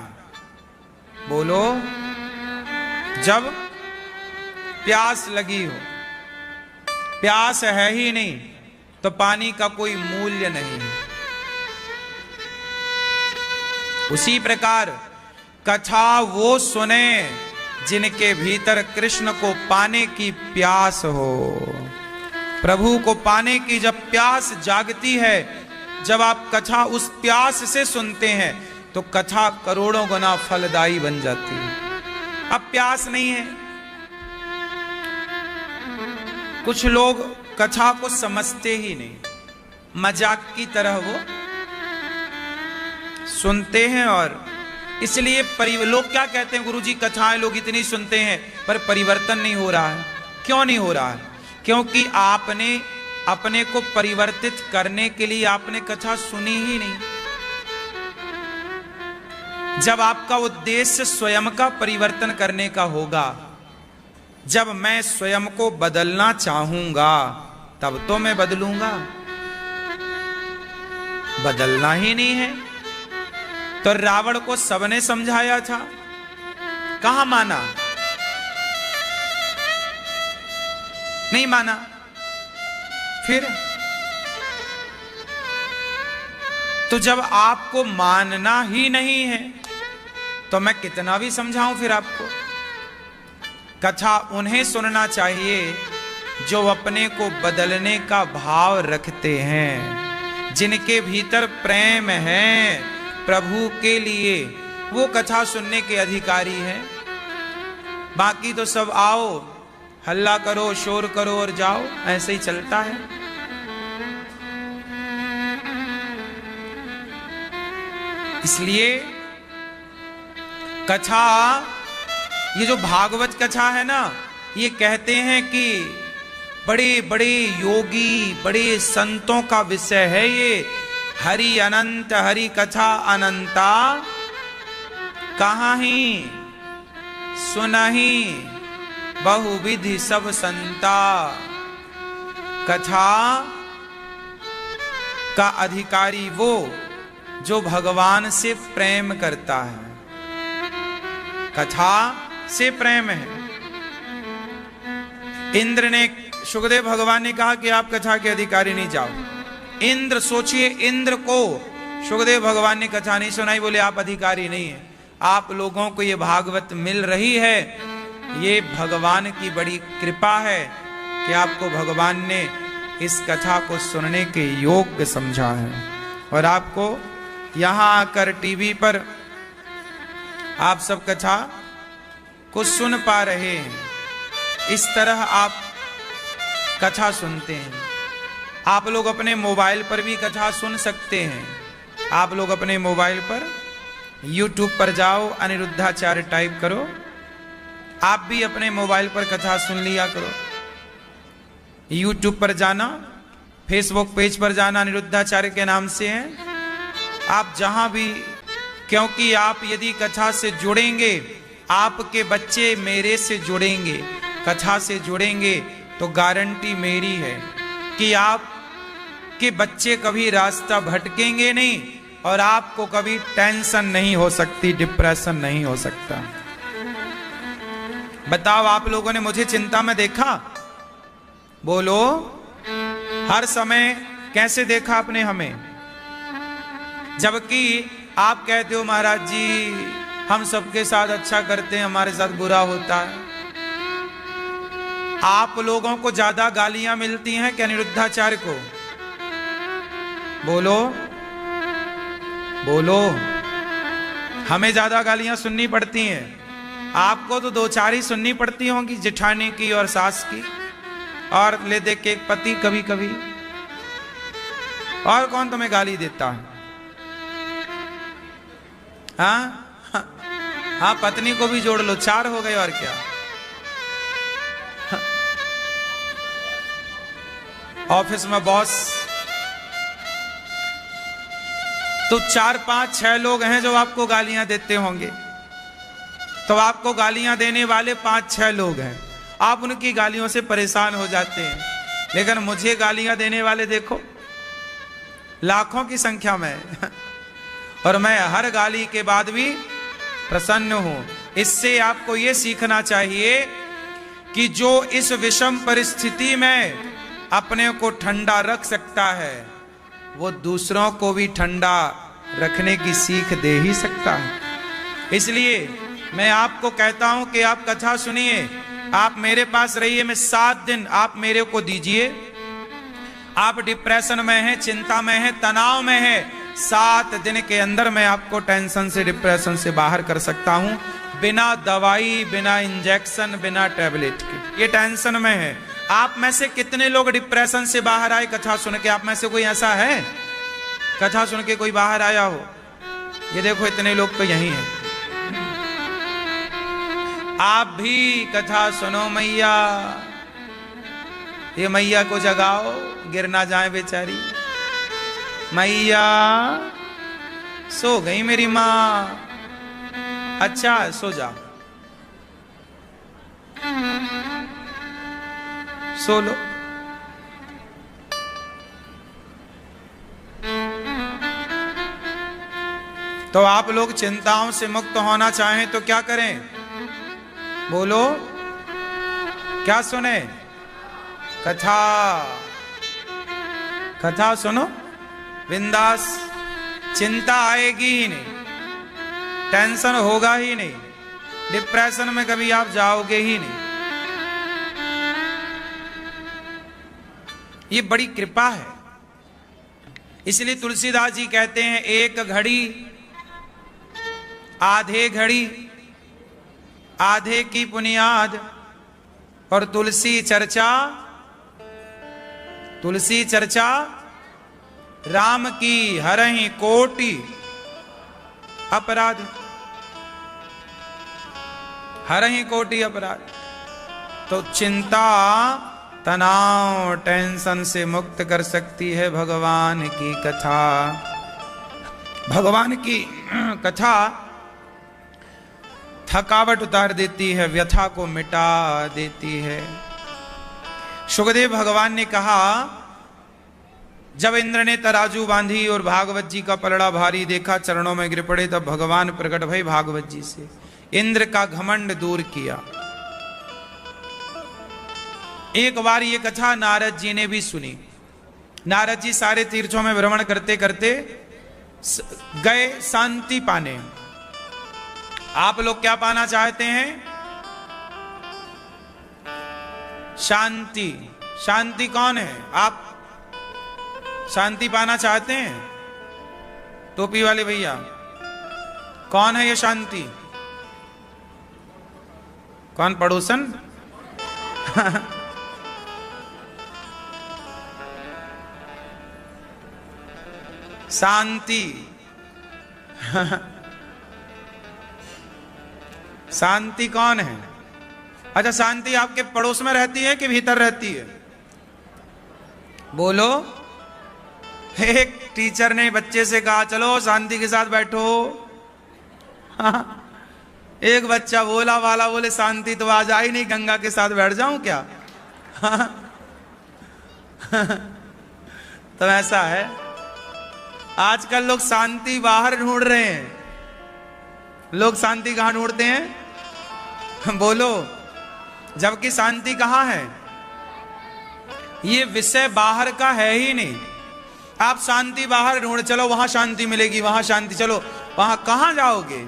बोलो। जब प्यास लगी हो। प्यास है ही नहीं तो पानी का कोई मूल्य नहीं है। उसी प्रकार कथा वो सुने जिनके भीतर कृष्ण को पाने की प्यास हो। प्रभु को पाने की जब प्यास जागती है, जब आप कथा उस प्यास से सुनते हैं तो कथा करोड़ों गुना फलदायी बन जाती है। अब प्यास नहीं है। कुछ लोग कथा को समझते ही नहीं, मजाक की तरह वो सुनते हैं। और इसलिए लोग क्या कहते हैं, गुरुजी कथाएं लोग इतनी सुनते हैं पर परिवर्तन नहीं हो रहा है। क्यों नहीं हो रहा है? क्योंकि आपने अपने को परिवर्तित करने के लिए आपने कथा सुनी ही नहीं। जब आपका उद्देश्य स्वयं का परिवर्तन करने का होगा, जब मैं स्वयं को बदलना चाहूंगा तब तो मैं बदलूंगा। बदलना ही नहीं है तो रावण को सबने समझाया था, कहां माना? नहीं माना। फिर तो जब आपको मानना ही नहीं है तो मैं कितना भी समझाऊं फिर आपको। कथा उन्हें सुनना चाहिए जो अपने को बदलने का भाव रखते हैं, जिनके भीतर प्रेम है प्रभु के लिए, वो कथा सुनने के अधिकारी हैं। बाकी तो सब आओ, हल्ला करो, शोर करो और जाओ, ऐसे ही चलता है। इसलिए कथा, ये जो भागवत कथा है ना, ये कहते हैं कि बड़े बड़े योगी, बड़े संतों का विषय है ये। हरि अनंत हरि कथा अनंता, कहाँ ही सुनहि बहुविधि सब संता। कथा का अधिकारी वो जो भगवान से प्रेम करता है। कथा से प्रेम है। इंद्र ने, शुकदेव भगवान ने कहा कि आप कथा के अधिकारी नहीं जाओ। इंद्र, सोचिए, इंद्र को शुकदेव भगवान ने कथा नहीं सुनाई, बोले आप अधिकारी नहीं है। आप लोगों को ये भागवत मिल रही है, ये भगवान की बड़ी कृपा है कि आपको भगवान ने इस कथा को सुनने के योग्य समझा है। और आपको यहां आकर टीवी पर आप सब कथा को सुन पा रहे हैं। इस तरह आप कथा सुनते हैं। आप लोग अपने मोबाइल पर भी कथा सुन सकते हैं। आप लोग अपने मोबाइल पर YouTube पर जाओ, अनिरुद्धाचार्य टाइप करो, आप भी अपने मोबाइल पर कथा सुन लिया करो। YouTube पर जाना, फेसबुक पेज पर जाना, अनिरुद्धाचार्य के नाम से है। आप जहां भी, क्योंकि आप यदि कथा से जुड़ेंगे, आपके बच्चे मेरे से जुड़ेंगे, कथा से जुड़ेंगे, तो गारंटी मेरी है कि आप के बच्चे कभी रास्ता भटकेंगे नहीं, और आपको कभी टेंशन नहीं हो सकती, डिप्रेशन नहीं हो सकता। बताओ, आप लोगों ने मुझे चिंता में देखा? बोलो, हर समय कैसे देखा आपने हमें? जबकि आप कहते हो महाराज जी हम सबके साथ अच्छा करते हैं, हमारे साथ बुरा होता है। आप लोगों को ज्यादा गालियां मिलती हैं क्या अनिरुद्धाचार्य को? बोलो बोलो, हमें ज्यादा गालियां सुननी पड़ती हैं। आपको तो 2-4 ही सुननी पड़ती होंगी, जेठानी की और सास की, और ले दे के पति कभी कभी। और कौन तुम्हें गाली देता है? हाँ हाँ, पत्नी को भी जोड़ लो, 4 हो गए और क्या। ऑफिस में बॉस तो 4-5-6 लोग हैं जो आपको गालियां देते होंगे। तो आपको गालियां देने वाले 5-6 लोग हैं, आप उनकी गालियों से परेशान हो जाते हैं। लेकिन मुझे गालियां देने वाले देखो लाखों की संख्या में और मैं हर गाली के बाद भी प्रसन्न हूं। इससे आपको यह सीखना चाहिए कि जो इस विषम परिस्थिति में अपने को ठंडा रख सकता है वो दूसरों को भी ठंडा रखने की सीख दे ही सकता है। इसलिए मैं आपको कहता हूं कि आप कथा सुनिए, आप मेरे पास रहिए। मैं 7 दिन आप मेरे को दीजिए। आप डिप्रेशन में हैं, चिंता में हैं, तनाव में हैं, 7 दिन के अंदर मैं आपको टेंशन से, डिप्रेशन से बाहर कर सकता हूं, बिना दवाई, बिना इंजेक्शन, बिना टैबलेट के। ये टेंशन में है। आप में से कितने लोग डिप्रेशन से बाहर आए कथा सुन के? आप में से कोई ऐसा है कथा सुन के कोई बाहर आया हो? ये देखो, इतने लोग तो यही हैं। आप भी कथा सुनो मैया, ये मैया को जगाओ, गिर ना जाए बेचारी। मैया सो गई मेरी माँ, अच्छा सो जा, सो लो। तो आप लोग चिंताओं से मुक्त होना चाहें तो क्या करें? बोलो, क्या सुने? कथा, कथा सुनो, बिंदास। चिंता आएगी ही नहीं, टेंशन होगा ही नहीं, डिप्रेशन में कभी आप जाओगे ही नहीं। ये बड़ी कृपा है। इसलिए तुलसीदास जी कहते हैं, एक घड़ी आधे घड़ी आधे की बुनियाद, और तुलसी चर्चा, तुलसी चर्चा राम की हरहि कोटि अपराध, हरहि कोटि अपराध। तो चिंता, तनाव, टेंशन से मुक्त कर सकती है भगवान की कथा। भगवान की कथा थकावट उतार देती है, व्यथा को मिटा देती है। सुखदेव भगवान ने कहा, जब इंद्र ने तराजू बांधी और भागवत जी का पलड़ा भारी देखा, चरणों में गिर पड़े, तब भगवान प्रकट भई भागवत जी से, इंद्र का घमंड दूर किया। एक बार ये कथा नारद जी ने भी सुनी। नारद जी सारे तीर्थों में भ्रमण करते करते गए शांति पाने। आप लोग क्या पाना चाहते हैं? शांति। शांति कौन है? आप शांति पाना चाहते हैं? टोपी वाले भैया, कौन है ये शांति? कौन? पड़ोसन? शांति शांति कौन है? अच्छा, शांति आपके पड़ोस में रहती है कि भीतर रहती है? बोलो। एक टीचर ने बच्चे से कहा, चलो शांति के साथ बैठो। एक बच्चा बोला वाला बोले, शांति तो आज आई नहीं, गंगा के साथ बैठ जाऊं क्या? तो ऐसा है। आजकल लोग शांति बाहर ढूंढ रहे हैं। लोग शांति कहां ढूंढते हैं? बोलो, जबकि शांति कहां है? ये विषय बाहर का है ही नहीं। आप शांति बाहर ढूंढ, चलो वहां शांति मिलेगी, वहां शांति, चलो वहां कहां जाओगे?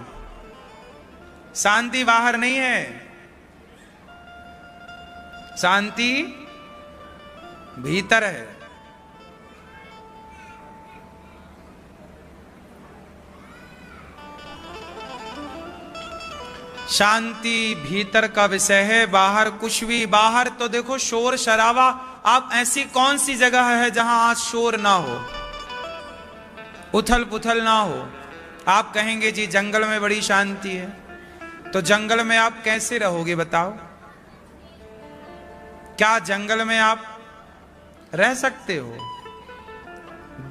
शांति बाहर नहीं है, शांति भीतर है। शांति भीतर का विषय है, बाहर कुछ भी। बाहर तो देखो शोर शराबा, आप ऐसी कौन सी जगह है जहां आज शोर ना हो, उथल पुथल ना हो? आप कहेंगे जी जंगल में बड़ी शांति है, तो जंगल में आप कैसे रहोगे बताओ? क्या जंगल में आप रह सकते हो?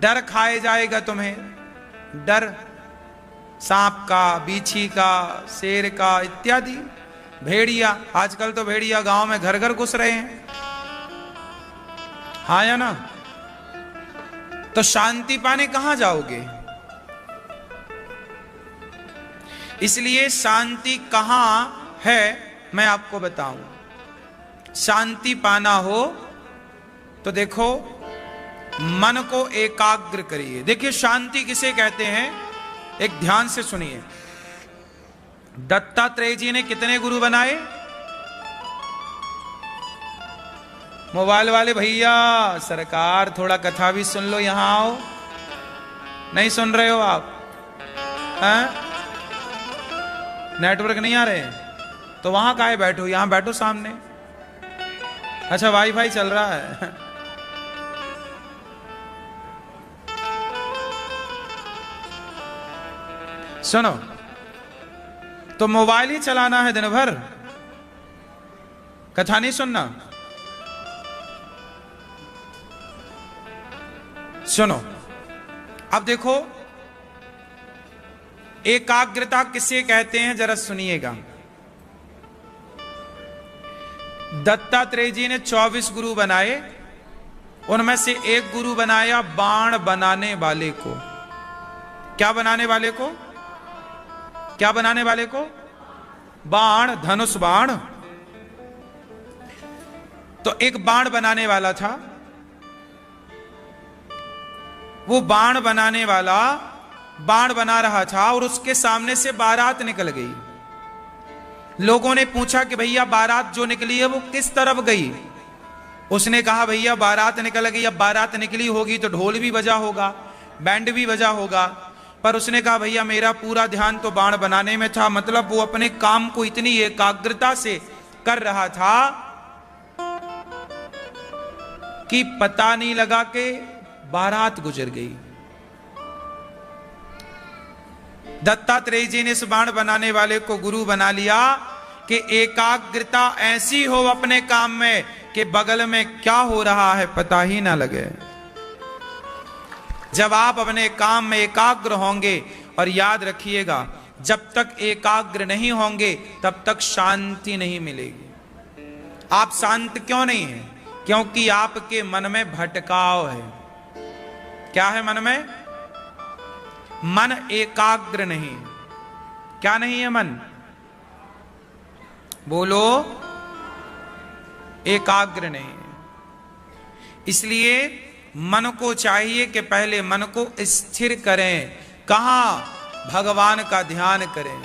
डर खाए जाएगा तुम्हें, डर सांप का, बीछी का, शेर का इत्यादि। भेड़िया, आजकल तो भेड़िया गांव में घर घर घुस रहे हैं, हाँ या ना? तो शांति पाने कहां जाओगे? इसलिए शांति कहां है मैं आपको बताऊं। शांति पाना हो तो देखो, मन को एकाग्र करिए। देखिए शांति किसे कहते हैं, एक ध्यान से सुनिए। दत्तात्रेय जी ने कितने गुरु बनाए? मोबाइल वाले भैया, सरकार थोड़ा कथा भी सुन लो, यहां आओ। नहीं सुन रहे हो आप? हैं? नेटवर्क नहीं आ रहे हैं तो वहां काहे बैठो, यहां बैठो सामने। अच्छा वाईफाई चल रहा है। सुनो, तो मोबाइल ही चलाना है दिन भर, कथा नहीं सुनना? सुनो, अब देखो एकाग्रता किसे कहते हैं जरा सुनिएगा। दत्तात्रेय जी ने 24 गुरु बनाए, उनमें से एक गुरु बनाया बाण बनाने वाले को। क्या बनाने वाले को? क्या बनाने वाले को? बाण, धनुष बाण। तो एक बाण बनाने वाला था, वो बाण बनाने वाला बाण बना रहा था और उसके सामने से बारात निकल गई। लोगों ने पूछा कि भैया बारात जो निकली है वो किस तरफ गई? उसने कहा भैया बारात निकल गई, अब बारात निकली होगी तो ढोल भी बजा होगा, बैंड भी बजा होगा। पर उसने कहा भैया मेरा पूरा ध्यान तो बाण बनाने में था। मतलब वो अपने काम को इतनी एकाग्रता से कर रहा था कि पता नहीं लगा कि बारात गुजर गई। दत्तात्रेय जी ने इस बाण बनाने वाले को गुरु बना लिया कि एकाग्रता ऐसी हो अपने काम में कि बगल में क्या हो रहा है पता ही ना लगे। जब आप अपने काम में एकाग्र होंगे, और याद रखिएगा जब तक एकाग्र नहीं होंगे तब तक शांति नहीं मिलेगी। आप शांत क्यों नहीं हैं? क्योंकि आपके मन में भटकाव है। क्या है मन में? मन एकाग्र नहीं। क्या नहीं है मन? बोलो, एकाग्र नहीं। इसलिए मन को चाहिए कि पहले मन को स्थिर करें। कहां? भगवान का ध्यान करें।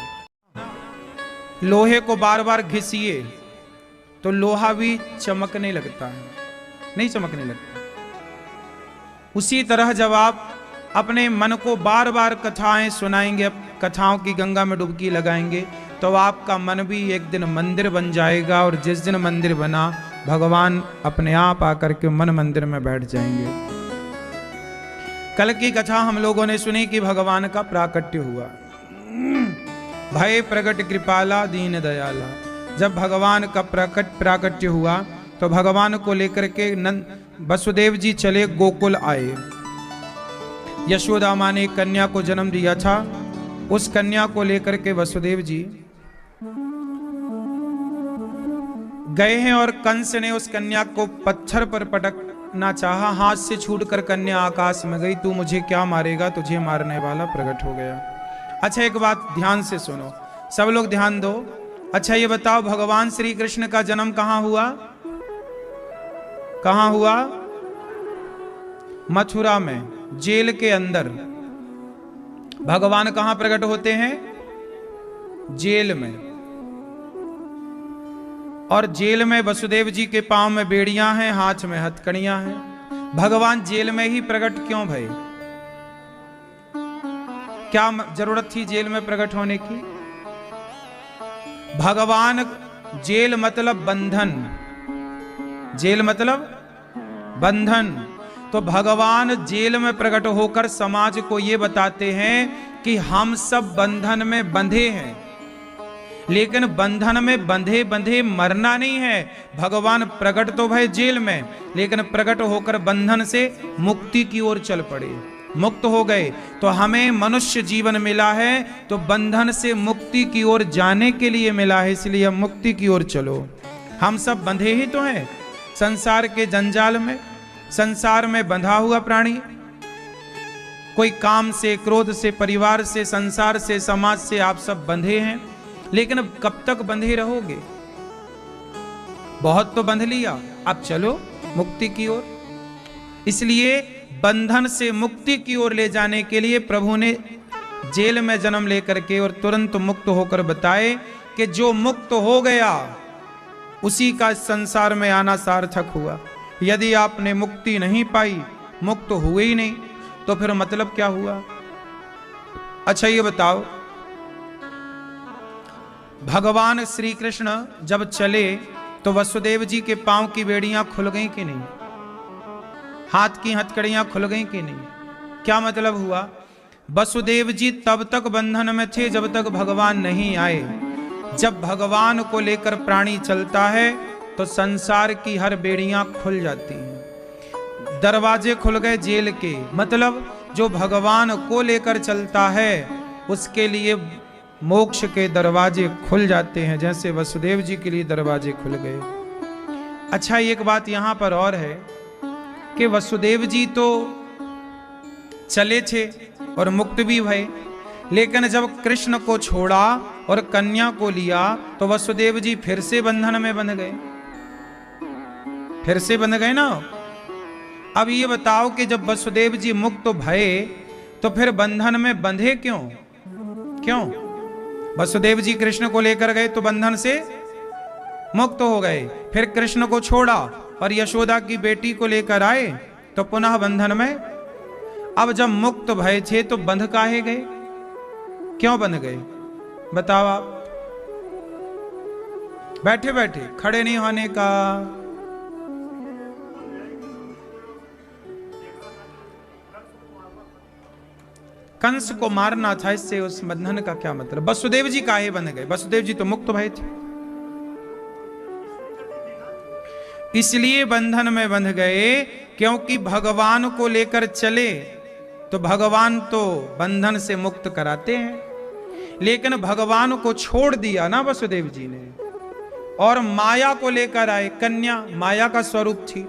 लोहे को बार बार घिसिए तो लोहा भी चमकने लगता है, नहीं चमकने लगता। उसी तरह जब आप अपने मन को बार बार कथाएं सुनाएंगे, कथाओं की गंगा में डुबकी लगाएंगे, तो आपका मन भी एक दिन मंदिर बन जाएगा। और जिस दिन मंदिर बना, भगवान अपने आप आकर के मन मंदिर में बैठ जाएंगे। कल की कथा हम लोगों ने सुनी कि भगवान का प्राकट्य हुआ। भय प्रगट कृपाला दीन दयाला। जब भगवान का प्राकट्य हुआ तो भगवान को लेकर के वसुदेव जी चले गोकुल आए। यशोदा मां ने एक कन्या को जन्म दिया था, उस कन्या को लेकर के वसुदेव जी गए हैं और कंस ने उस कन्या को पत्थर पर पटक ना चाहा, हाथ से छूटकर कन्या आकाश में गई। तू मुझे क्या मारेगा, तुझे मारने वाला प्रकट हो गया। अच्छा एक बात ध्यान से सुनो, सब लोग ध्यान दो। अच्छा ये बताओ, भगवान श्री कृष्ण का जन्म कहां हुआ? कहां हुआ? मथुरा में, जेल के अंदर। भगवान कहां प्रकट होते हैं? जेल में। और जेल में वसुदेव जी के पांव में बेड़ियां हैं, हाथ में हथकड़ियां हैं। भगवान जेल में ही प्रकट क्यों भई? क्या जरूरत थी जेल में प्रकट होने की? भगवान, जेल मतलब बंधन, जेल मतलब बंधन। तो भगवान जेल में प्रकट होकर समाज को यह बताते हैं कि हम सब बंधन में बंधे हैं, लेकिन बंधन में बंधे बंधे मरना नहीं है। भगवान प्रकट तो भय जेल में, लेकिन प्रकट होकर बंधन से मुक्ति की ओर चल पड़े, मुक्त हो गए। तो हमें मनुष्य जीवन मिला है तो बंधन से मुक्ति की ओर जाने के लिए मिला है, इसलिए हम मुक्ति की ओर चलो। हम सब बंधे ही तो हैं संसार के जंजाल में। संसार में बंधा हुआ प्राणी, कोई काम से, क्रोध से, परिवार से, संसार से, समाज से, आप सब बंधे हैं। लेकिन अब कब तक बंधे रहोगे? बहुत तो बंध लिया, अब चलो मुक्ति की ओर। इसलिए बंधन से मुक्ति की ओर ले जाने के लिए प्रभु ने जेल में जन्म लेकर के और तुरंत मुक्त होकर बताए कि जो मुक्त हो गया उसी का संसार में आना सार्थक हुआ। यदि आपने मुक्ति नहीं पाई, मुक्त हुए ही नहीं, तो फिर मतलब क्या हुआ? अच्छा ये बताओ, भगवान श्री कृष्ण जब चले तो वसुदेव जी के पांव की बेड़ियां खुल गई कि नहीं? हाथ की हथकड़ियां खुल गई कि नहीं? क्या मतलब हुआ? वसुदेव जी तब तक बंधन में थे जब तक भगवान नहीं आए। जब भगवान को लेकर प्राणी चलता है तो संसार की हर बेड़ियां खुल जाती हैं, दरवाजे खुल गए जेल के। मतलब जो भगवान को लेकर चलता है उसके लिए मोक्ष के दरवाजे खुल जाते हैं, जैसे वसुदेव जी के लिए दरवाजे खुल गए। अच्छा एक बात यहां पर और है कि वसुदेव जी तो चले थे और मुक्त भी भये, लेकिन जब कृष्ण को छोड़ा और कन्या को लिया तो वसुदेव जी फिर से बंधन में बंध गए, फिर से बंध गए ना। अब ये बताओ कि जब वसुदेव जी मुक्त भये तो फिर बंधन में बंधे क्यों? क्यों? वसुदेव जी कृष्ण को लेकर गए तो बंधन से मुक्त हो गए, फिर कृष्ण को छोड़ा और यशोदा की बेटी को लेकर आए तो पुनः बंधन में। अब जब मुक्त भय थे तो बंध काहे गए? क्यों बंध गए बताओ आप? बैठे बैठे, खड़े नहीं होने का। कंस को मारना था, इससे उस बंधन का क्या मतलब? वसुदेव जी काहे बंध गए? वसुदेव जी तो मुक्त भय थे, इसलिए बंधन में बंध गए। क्योंकि भगवान को लेकर चले तो भगवान तो बंधन से मुक्त कराते हैं, लेकिन भगवान को छोड़ दिया ना वसुदेव जी ने, और माया को लेकर आए। कन्या माया का स्वरूप थी।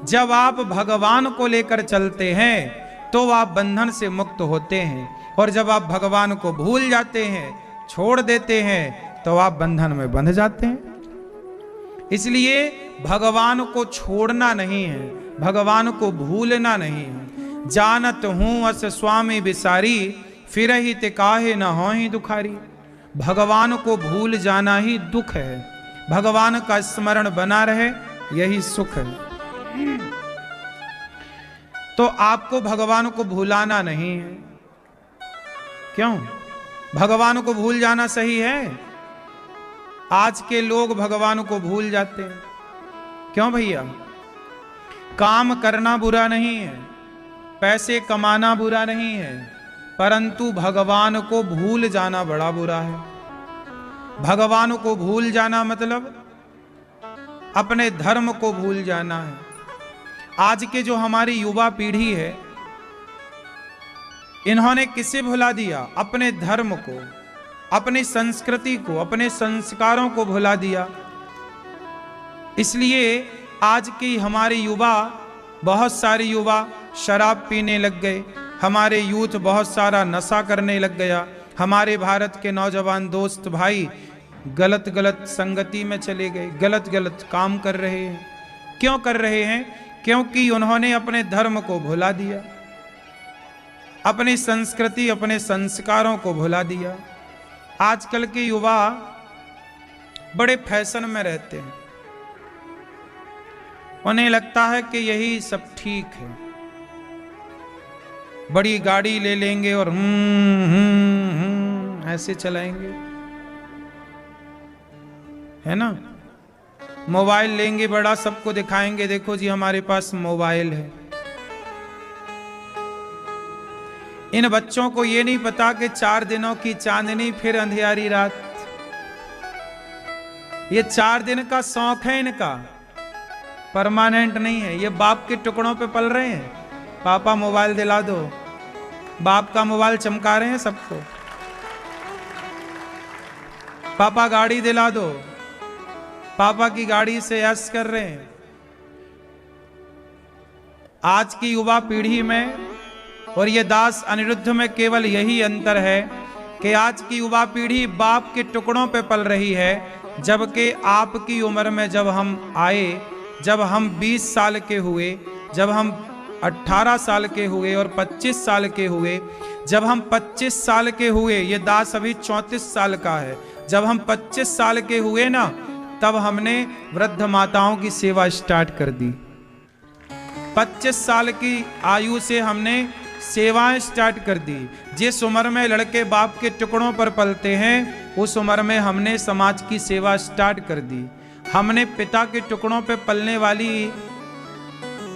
जब आप भगवान को लेकर चलते हैं तो आप बंधन से मुक्त होते हैं, और जब आप भगवान को भूल जाते हैं, छोड़ देते हैं, तो आप बंधन में बंध जाते हैं। इसलिए भगवान को छोड़ना नहीं है, भगवान को भूलना नहीं है। जानत हूं अस स्वामी बिसारी, फिर ही ते काहे न होहि दुखारी। भगवान को भूल जाना ही दुख है, भगवान का स्मरण बना रहे यही सुख है। तो आपको भगवान को भूलाना नहीं है। क्यों? भगवान को भूल जाना सही है? आज के लोग भगवान को भूल जाते हैं। क्यों भैया? काम करना बुरा नहीं है, पैसे कमाना बुरा नहीं है, परंतु भगवान को भूल जाना बड़ा बुरा है। भगवान को भूल जाना मतलब अपने धर्म को भूल जाना है। आज के जो हमारी युवा पीढ़ी है, इन्होंने किसे भुला दिया? अपने धर्म को, अपनी संस्कृति को, अपने संस्कारों को भुला दिया। इसलिए आज की हमारी युवा बहुत सारे युवा शराब पीने लग गए, हमारे यूथ बहुत सारा नशा करने लग गया, हमारे भारत के नौजवान दोस्त भाई गलत गलत संगति में चले गए, गलत गलत काम कर रहे हैं। क्यों कर रहे हैं? क्योंकि उन्होंने अपने धर्म को भुला दिया, अपनी संस्कृति, अपने संस्कारों को भुला दिया। आजकल के युवा बड़े फैशन में रहते हैं, उन्हें लगता है कि यही सब ठीक है। बड़ी गाड़ी ले लेंगे और ऐसे चलाएंगे, है ना। मोबाइल लेंगे बड़ा, सबको दिखाएंगे, देखो जी हमारे पास मोबाइल है। इन बच्चों को ये नहीं पता कि 4 दिनों की चांदनी फिर अंधियारी रात। ये 4 दिन का शौक है इनका, परमानेंट नहीं है। ये बाप के टुकड़ों पे पल रहे हैं। पापा मोबाइल दिला दो, बाप का मोबाइल चमका रहे हैं सबको। पापा गाड़ी दिला दो, पापा की गाड़ी से ऐश कर रहे हैं। आज की युवा पीढ़ी में और ये दास अनिरुद्ध में केवल यही अंतर है कि आज की युवा पीढ़ी बाप के टुकड़ों पे पल रही है, जबकि आपकी उम्र में जब हम आए, जब हम 20 साल के हुए, जब हम 18 साल के हुए और 25 साल के हुए, जब हम 25 साल के हुए, ये दास अभी 34 साल का है, जब हम 25 साल के हुए ना, तब हमने वृद्ध माताओं की सेवा स्टार्ट कर दी। 25 साल की आयु से हमने सेवाएं स्टार्ट कर दी। जिस उम्र में लड़के बाप के टुकड़ों पर पलते हैं, उस उम्र में हमने समाज की सेवा स्टार्ट कर दी। हमने पिता के टुकड़ों पे पलने वाली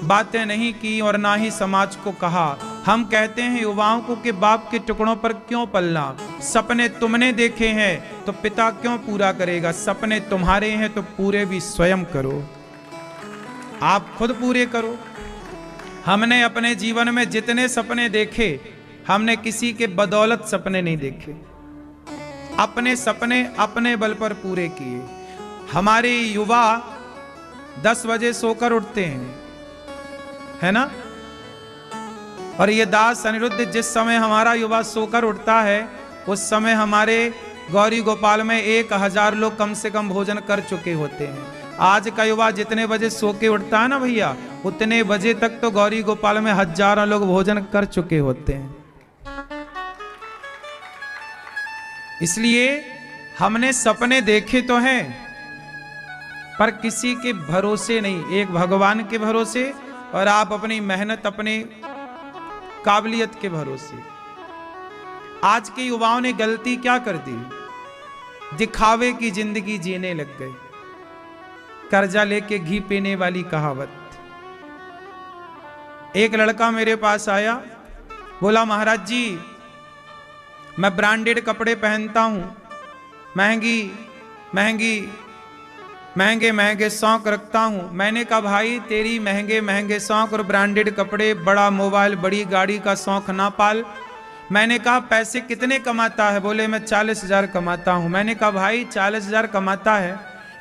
बातें नहीं की और ना ही समाज को कहा। हम कहते हैं युवाओं को कि बाप के टुकड़ों पर क्यों पलना, सपने तुमने देखे हैं तो पिता क्यों पूरा करेगा। सपने तुम्हारे हैं तो पूरे भी स्वयं करो, आप खुद पूरे करो। हमने अपने जीवन में जितने सपने देखे, हमने किसी के बदौलत सपने नहीं देखे, अपने सपने अपने बल पर पूरे किए। हमारे युवा 10 बजे सोकर उठते हैं, है ना। और ये दास अनिरुद्ध जिस समय हमारा युवा सोकर उठता है, उस समय हमारे गौरी गोपाल में 1000 लोग कम से कम भोजन कर चुके होते हैं। आज का युवा जितने बजे सो के उठता है ना भैया, उतने बजे तक तो गौरी गोपाल में हजारों लोग भोजन कर चुके होते हैं। इसलिए हमने सपने देखे तो हैं, पर किसी के भरोसे नहीं, एक भगवान के भरोसे और आप अपनी मेहनत, अपने काबिलियत के भरोसे। आज के युवाओं ने गलती क्या कर दी? दिखावे की जिंदगी जीने लग गए। कर्जा लेके घी पीने वाली कहावत। एक लड़का मेरे पास आया, बोला महाराज जी मैं ब्रांडेड कपड़े पहनता हूं, महंगे महंगे शौक रखता हूं। मैंने कहा भाई तेरी महंगे महंगे शौक और ब्रांडेड कपड़े, बड़ा मोबाइल, बड़ी गाड़ी का शौक ना पाल। मैंने कहा पैसे कितने कमाता है? बोले मैं 40,000 कमाता हूं। मैंने कहा भाई 40,000 कमाता है,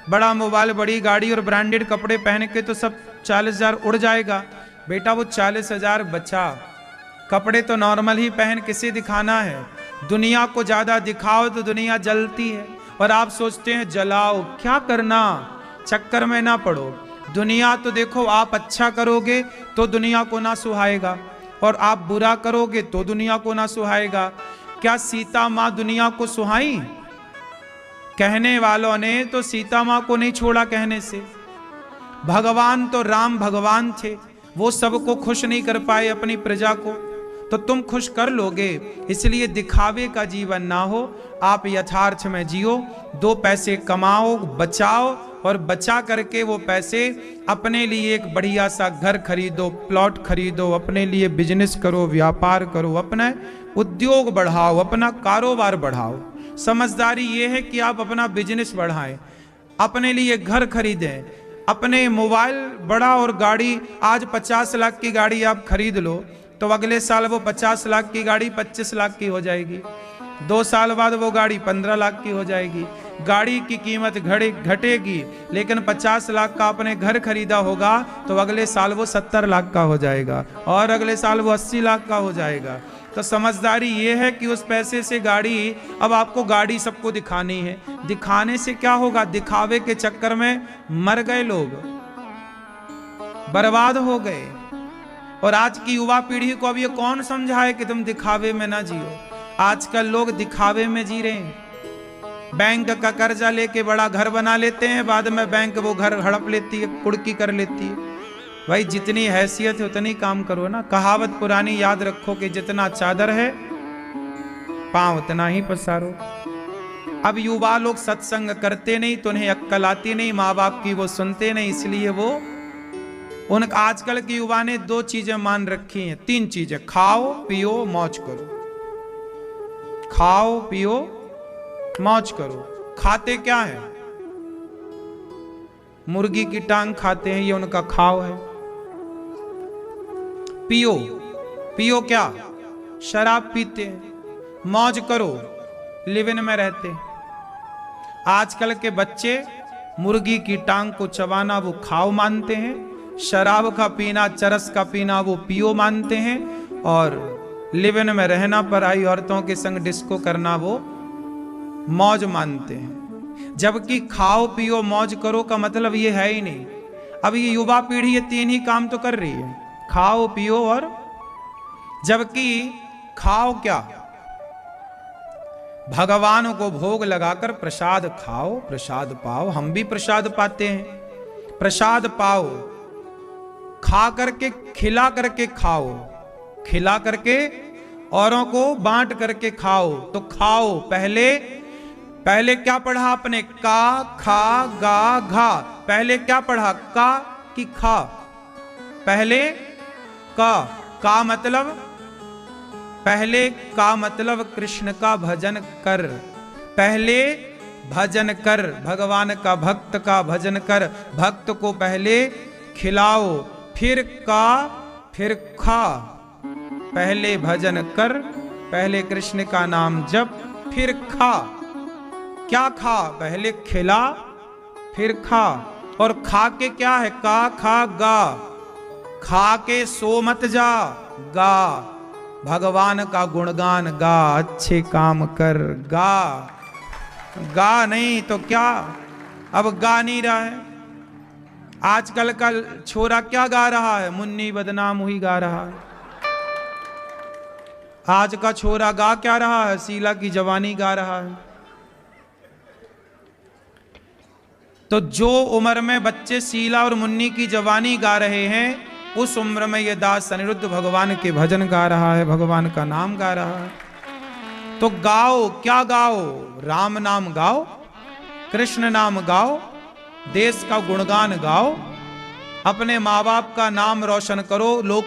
बड़ा मोबाइल, बड़ी गाड़ी और ब्रांडेड कपड़े पहन के तो सब 40,000 उड़ जाएगा। बेटा वो 40,000 बचा, कपड़े तो नॉर्मल ही पहन, किसे दिखाना है? दुनिया को ज्यादा दिखाओ तो दुनिया जलती है। और आप सोचते हैं जलाओ, क्या करना, चक्कर में ना पड़ो। दुनिया तो देखो, आप अच्छा करोगे तो दुनिया को ना सुहाएगा, और आप बुरा करोगे तो दुनिया को ना सुहाएगा। क्या सीता माँ दुनिया को सुहाई? कहने वालों ने तो सीता माँ को नहीं छोड़ा कहने से। भगवान तो राम भगवान थे, वो सबको खुश नहीं कर पाए अपनी प्रजा को, तो तुम खुश कर लोगे। इसलिए दिखावे का जीवन ना हो, आप यथार्थ में जियो। 2 पैसे कमाओ, बचाओ, और बचा करके वो पैसे अपने लिए एक बढ़िया सा घर खरीदो, प्लॉट खरीदो, अपने लिए बिजनेस करो, व्यापार करो, अपना उद्योग बढ़ाओ, अपना कारोबार बढ़ाओ। समझदारी ये है कि आप अपना बिजनेस बढ़ाएं, अपने लिए घर खरीदें, अपने मोबाइल बड़ा और गाड़ी, आज 50 लाख की गाड़ी आप खरीद लो तो अगले साल वो 50 लाख की गाड़ी 25 लाख की हो जाएगी। 2 साल बाद वो गाड़ी 15 लाख की हो जाएगी। गाड़ी की कीमत घटेगी, लेकिन 50 लाख का आपने घर खरीदा होगा तो अगले साल वो 70 लाख का हो जाएगा और अगले साल वो 80 लाख का हो जाएगा। तो समझदारी ये है कि उस पैसे से गाड़ी, अब आपको गाड़ी सबको दिखानी है, दिखाने से क्या होगा? दिखावे के चक्कर में मर गए लोग, बर्बाद हो गए। और आज की युवा पीढ़ी को अब ये कौन समझाए कि तुम दिखावे में ना जियो। आजकल लोग दिखावे में जी रहे हैं। बैंक का कर्जा लेके बड़ा घर बना लेते हैं, बाद में बैंक वो घर हड़प लेती है, कुड़की कर लेती है। भाई जितनी हैसियत है उतनी काम करो ना। कहावत पुरानी याद रखो कि जितना चादर है पांव उतना ही पसारो। अब युवा लोग सत्संग करते नहीं तो उन्हें अक्कल आती नहीं, माँ बाप की वो सुनते नहीं, इसलिए वो आजकल के युवा ने 2 चीजें मान रखी हैं, 3 चीजें, खाओ पियो मौज करो। खाओ पियो मौज करो। खाते क्या है? मुर्गी की टांग खाते हैं, ये उनका खाओ है। पियो, पियो क्या? शराब पीते हैं। मौज करो, लिव इन में रहते हैं। आजकल के बच्चे मुर्गी की टांग को चबाना वो खाओ मानते हैं, शराब का पीना, चरस का पीना वो पियो मानते हैं, और लिव इन में रहना, पराई औरतों के संग डिस्को करना वो मौज मानते हैं। जबकि खाओ पियो मौज करो का मतलब ये है ही नहीं। अब ये युवा पीढ़ी ये 3 ही काम तो कर रही है, खाओ पियो और, जबकि खाओ क्या? भगवान को भोग लगाकर प्रसाद खाओ, प्रसाद पाओ। हम भी प्रसाद पाते हैं, प्रसाद पाओ, खा करके, खिला करके खाओ, खिला करके औरों को बांट करके खाओ। तो खाओ, पहले क्या पढ़ा आपने? का, खा, गा, घा। पहले क्या पढ़ा? का कि खा? पहले का मतलब, पहले का मतलब कृष्ण का भजन कर। पहले भजन कर, भगवान का, भक्त का भजन कर। भक्त को पहले खिलाओ, फिर का, फिर खा। पहले भजन कर, पहले कृष्ण का नाम जप, फिर खा। क्या खा? पहले खिला फिर खा। और खा के क्या है? का, खा, गा। खा के सो मत जा, गा भगवान का गुणगान गा, अच्छे काम कर, गा। गा नहीं तो क्या? अब गा नहीं रहा है। आजकल का छोरा क्या गा रहा है? मुन्नी बदनाम हुई गा रहा है। आज का छोरा गा क्या रहा है? शीला की जवानी गा रहा है। तो जो उम्र में बच्चे शीला और मुन्नी की जवानी गा रहे हैं, उस उम्र में ये दास अनिरुद्ध भगवान के भजन गा रहा है, भगवान का नाम गा रहा है। तो गाओ, क्या गाओ? राम नाम गाओ, कृष्ण नाम गाओ, देश का गुणगान गाओ, अपने माँ बाप का नाम रोशन करो। लोग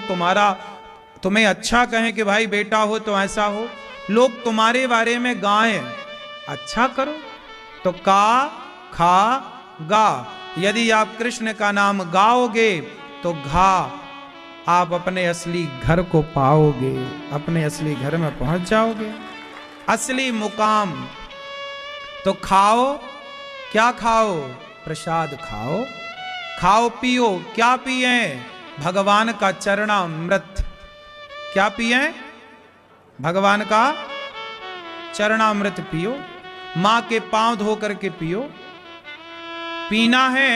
तुम्हें अच्छा कहें कि भाई बेटा हो तो ऐसा हो, लोग तुम्हारे बारे में गाएं, अच्छा करो। तो का, खा, गा। यदि आप कृष्ण का नाम गाओगे तो घा, आप अपने असली घर को पाओगे, अपने असली घर में पहुंच जाओगे, असली मुकाम। तो खाओ, क्या खाओ? प्रसाद खाओ। खाओ पियो, क्या पिए? भगवान का चरणामृत। क्या पिए? भगवान का चरणामृत पियो। मां के पांव धो करके पियो। पीना है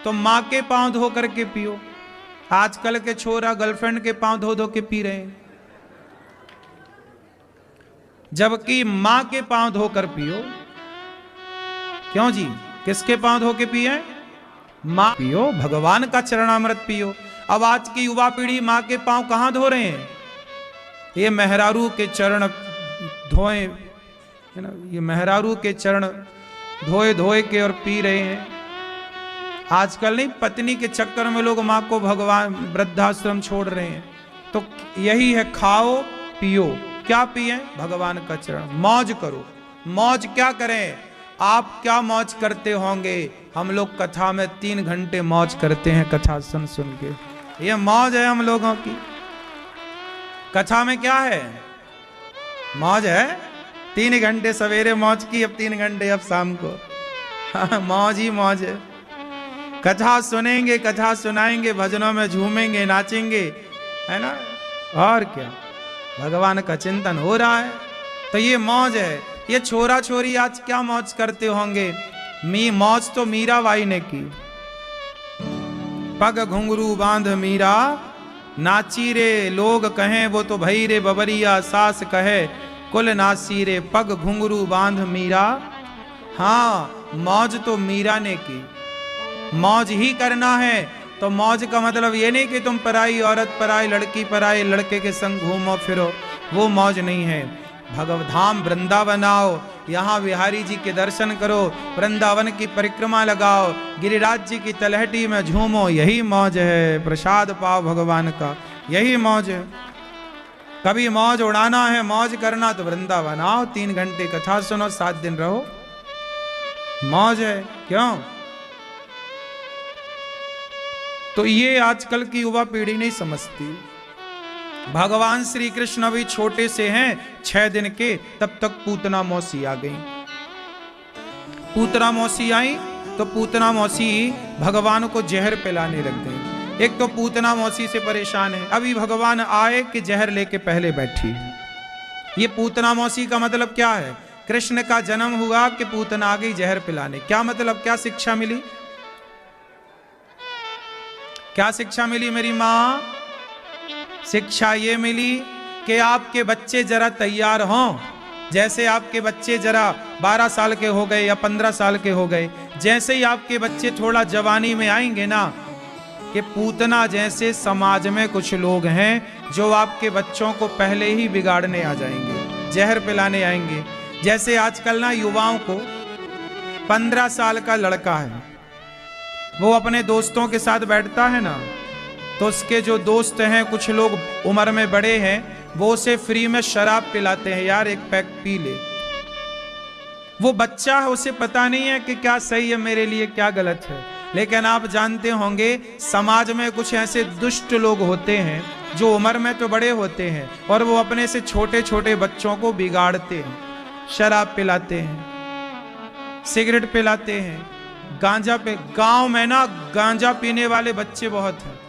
तो मां के पांव धो करके पियो। आजकल के छोरा गर्लफ्रेंड के पांव धो धो के पी रहे हैं, जबकि मां के पांव धोकर पियो। क्यों जी? किसके पांव धो के पिए? मां पियो, भगवान का चरणामृत पियो। अब आज की युवा पीढ़ी मां के पांव कहां धो रहे हैं? ये मेहरारू के चरण धोए, है ना, ये मेहरारू के चरण धोए धोए के और पी रहे हैं। आजकल नहीं, पत्नी के चक्कर में लोग मां को भगवान वृद्धाश्रम छोड़ रहे हैं। तो यही है, खाओ पियो। क्या पिए? भगवान का चरण। मौज करो। मौज क्या करें? आप क्या मौज करते होंगे? हम लोग कथा में 3 घंटे मौज करते हैं, कथा सुन सुन के। ये मौज है हम लोगों की। कथा में क्या है? मौज है। 3 घंटे सवेरे मौज की, अब 3 घंटे अब शाम को। हाँ, मौज ही मौज है। कथा सुनेंगे, कथा सुनाएंगे, भजनों में झूमेंगे, नाचेंगे, है ना, और क्या, भगवान का चिंतन हो रहा है, तो ये मौज है। ये छोरा छोरी आज क्या मौज करते होंगे? मौज तो मीराबाई ने की। पग घुंघरू बांध मीरा नाची रे, लोग कहें वो तो भई रे बबरिया, सास कहे कुल नासी रे, पग घुंघरू बांध मीरा। हाँ, मौज तो मीरा ने की। मौज ही करना है तो मौज का मतलब ये नहीं कि तुम पराई औरत, पराई लड़की, पराई लड़के के संग घूमो फिरो, वो मौज नहीं है। भगवधाम वृंदावन आओ, यहाँ बिहारी जी के दर्शन करो, वृंदावन की परिक्रमा लगाओ, गिरिराज जी की तलहटी में झूमो, यही मौज है। प्रसाद पाओ भगवान का, यही मौज है। कभी मौज उड़ाना है, मौज करना तो वृंदावन आओ, 3 घंटे कथा सुनो, 7 दिन रहो, मौज है। क्यों? तो ये आजकल की युवा पीढ़ी नहीं समझती। भगवान श्री कृष्ण अभी छोटे से हैं, 6 दिन के, तब तक पूतना मौसी आ गई। पूतना मौसी आई तो पूतना मौसी भगवान को जहर पिलाने लग गई। एक तो पूतना मौसी से परेशान है, अभी भगवान आए कि जहर लेके पहले बैठी। ये पूतना मौसी का मतलब क्या है? कृष्ण का जन्म हुआ कि पूतना आ गई जहर पिलाने। क्या मतलब, क्या शिक्षा मिली? क्या शिक्षा मिली मेरी माँ? शिक्षा ये मिली कि आपके बच्चे जरा तैयार हों। जैसे आपके बच्चे जरा 12 साल के हो गए या 15 साल के हो गए, जैसे ही आपके बच्चे थोड़ा जवानी में आएंगे ना, कि पूतना जैसे समाज में कुछ लोग हैं जो आपके बच्चों को पहले ही बिगाड़ने आ जाएंगे, जहर पिलाने आएंगे। जैसे आजकल ना युवाओं को 15 साल का लड़का है, वो अपने दोस्तों के साथ बैठता है ना, तो उसके जो दोस्त हैं, कुछ लोग उम्र में बड़े हैं, वो उसे फ्री में शराब पिलाते हैं, यार एक पैक पी ले। वो बच्चा है, उसे पता नहीं है कि क्या सही है मेरे लिए, क्या गलत है। लेकिन आप जानते होंगे समाज में कुछ ऐसे दुष्ट लोग होते हैं जो उम्र में तो बड़े होते हैं और वो अपने से छोटे छोटे बच्चों को बिगाड़ते हैं, शराब पिलाते हैं, सिगरेट पिलाते हैं, गांजा पे। गांव में ना गांजा पीने वाले बच्चे बहुत हैं।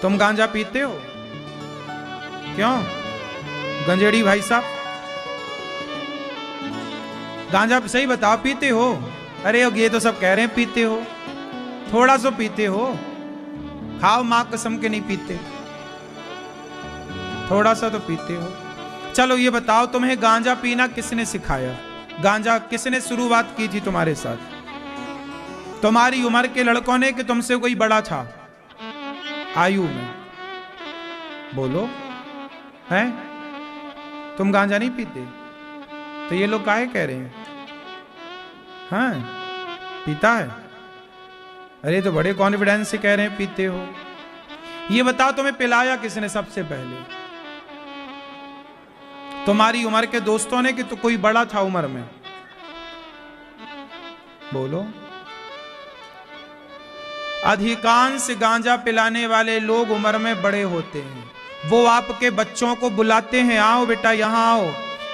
तुम गांजा पीते हो? क्यों गंजेड़ी भाई साहब, गांजा सही बताओ, पीते हो? अरे ये तो सब कह रहे हैं पीते हो, थोड़ा सा पीते हो, खाओ मां कसम के नहीं पीते, थोड़ा सा तो पीते हो। चलो ये बताओ, तुम्हें गांजा पीना किसने सिखाया? गांजा किसने शुरुआत की थी तुम्हारे साथ? तुम्हारी उम्र के लड़कों ने कि तुमसे कोई बड़ा था आयु में? बोलो, हैं? तुम गांजा नहीं पीते तो ये लोग काहे कह रहे हैं? हाँ पीता है। अरे तो बड़े कॉन्फिडेंस से कह रहे हैं पीते हो। ये बताओ तुम्हें पिलाया किसने सबसे पहले? तुम्हारी उम्र के दोस्तों ने कि तो कोई बड़ा था उम्र में? बोलो। अधिकांश गांजा पिलाने वाले लोग उम्र में बड़े होते हैं। वो आपके बच्चों को बुलाते हैं, आओ बेटा यहां आओ,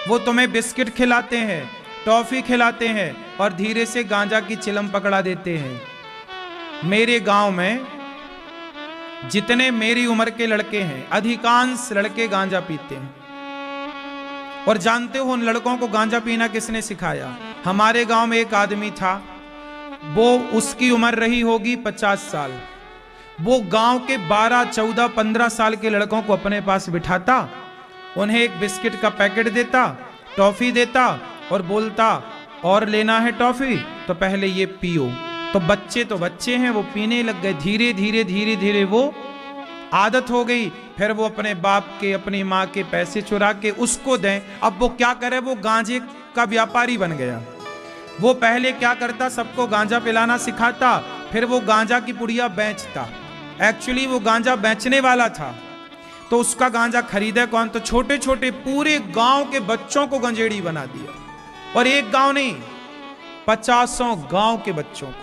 वो तुम्हें बिस्किट खिलाते हैं, टॉफी खिलाते हैं और धीरे से गांजा की चिलम पकड़ा देते हैं। मेरे गांव में जितने मेरी उम्र के लड़के हैं, अधिकांश लड़के गांजा पीते हैं। और जानते हो उन लड़कों को गांजा पीना किसने सिखाया? हमारे गांव में एक आदमी था, वो उसकी उम्र रही होगी 50 साल। वो गांव के 12, 14, 15 साल के लड़कों को अपने पास बिठाता, उन्हें एक बिस्किट का पैकेट देता, टॉफी देता और बोलता और लेना है टॉफी तो पहले ये पियो। तो बच्चे हैं, वो पीने लग गए। धीरे धीरे धीरे धीरे वो आदत हो गई। फिर वो अपने बाप के, अपनी माँ के पैसे चुरा के उसको दें। अब वो क्या करे, वो गांजे का व्यापारी बन गया। वो पहले क्या करता, सबको गांजा पिलाना सिखाता, फिर वो गांजा की पुड़िया बेचता। एक्चुअली वो गांजा बेचने वाला था, तो उसका गांजा खरीदे कौन? तो छोटे छोटे पूरे गांव के बच्चों को गंजेड़ी बना दिया। और एक गांव नहीं, 50 गांव के बच्चों को।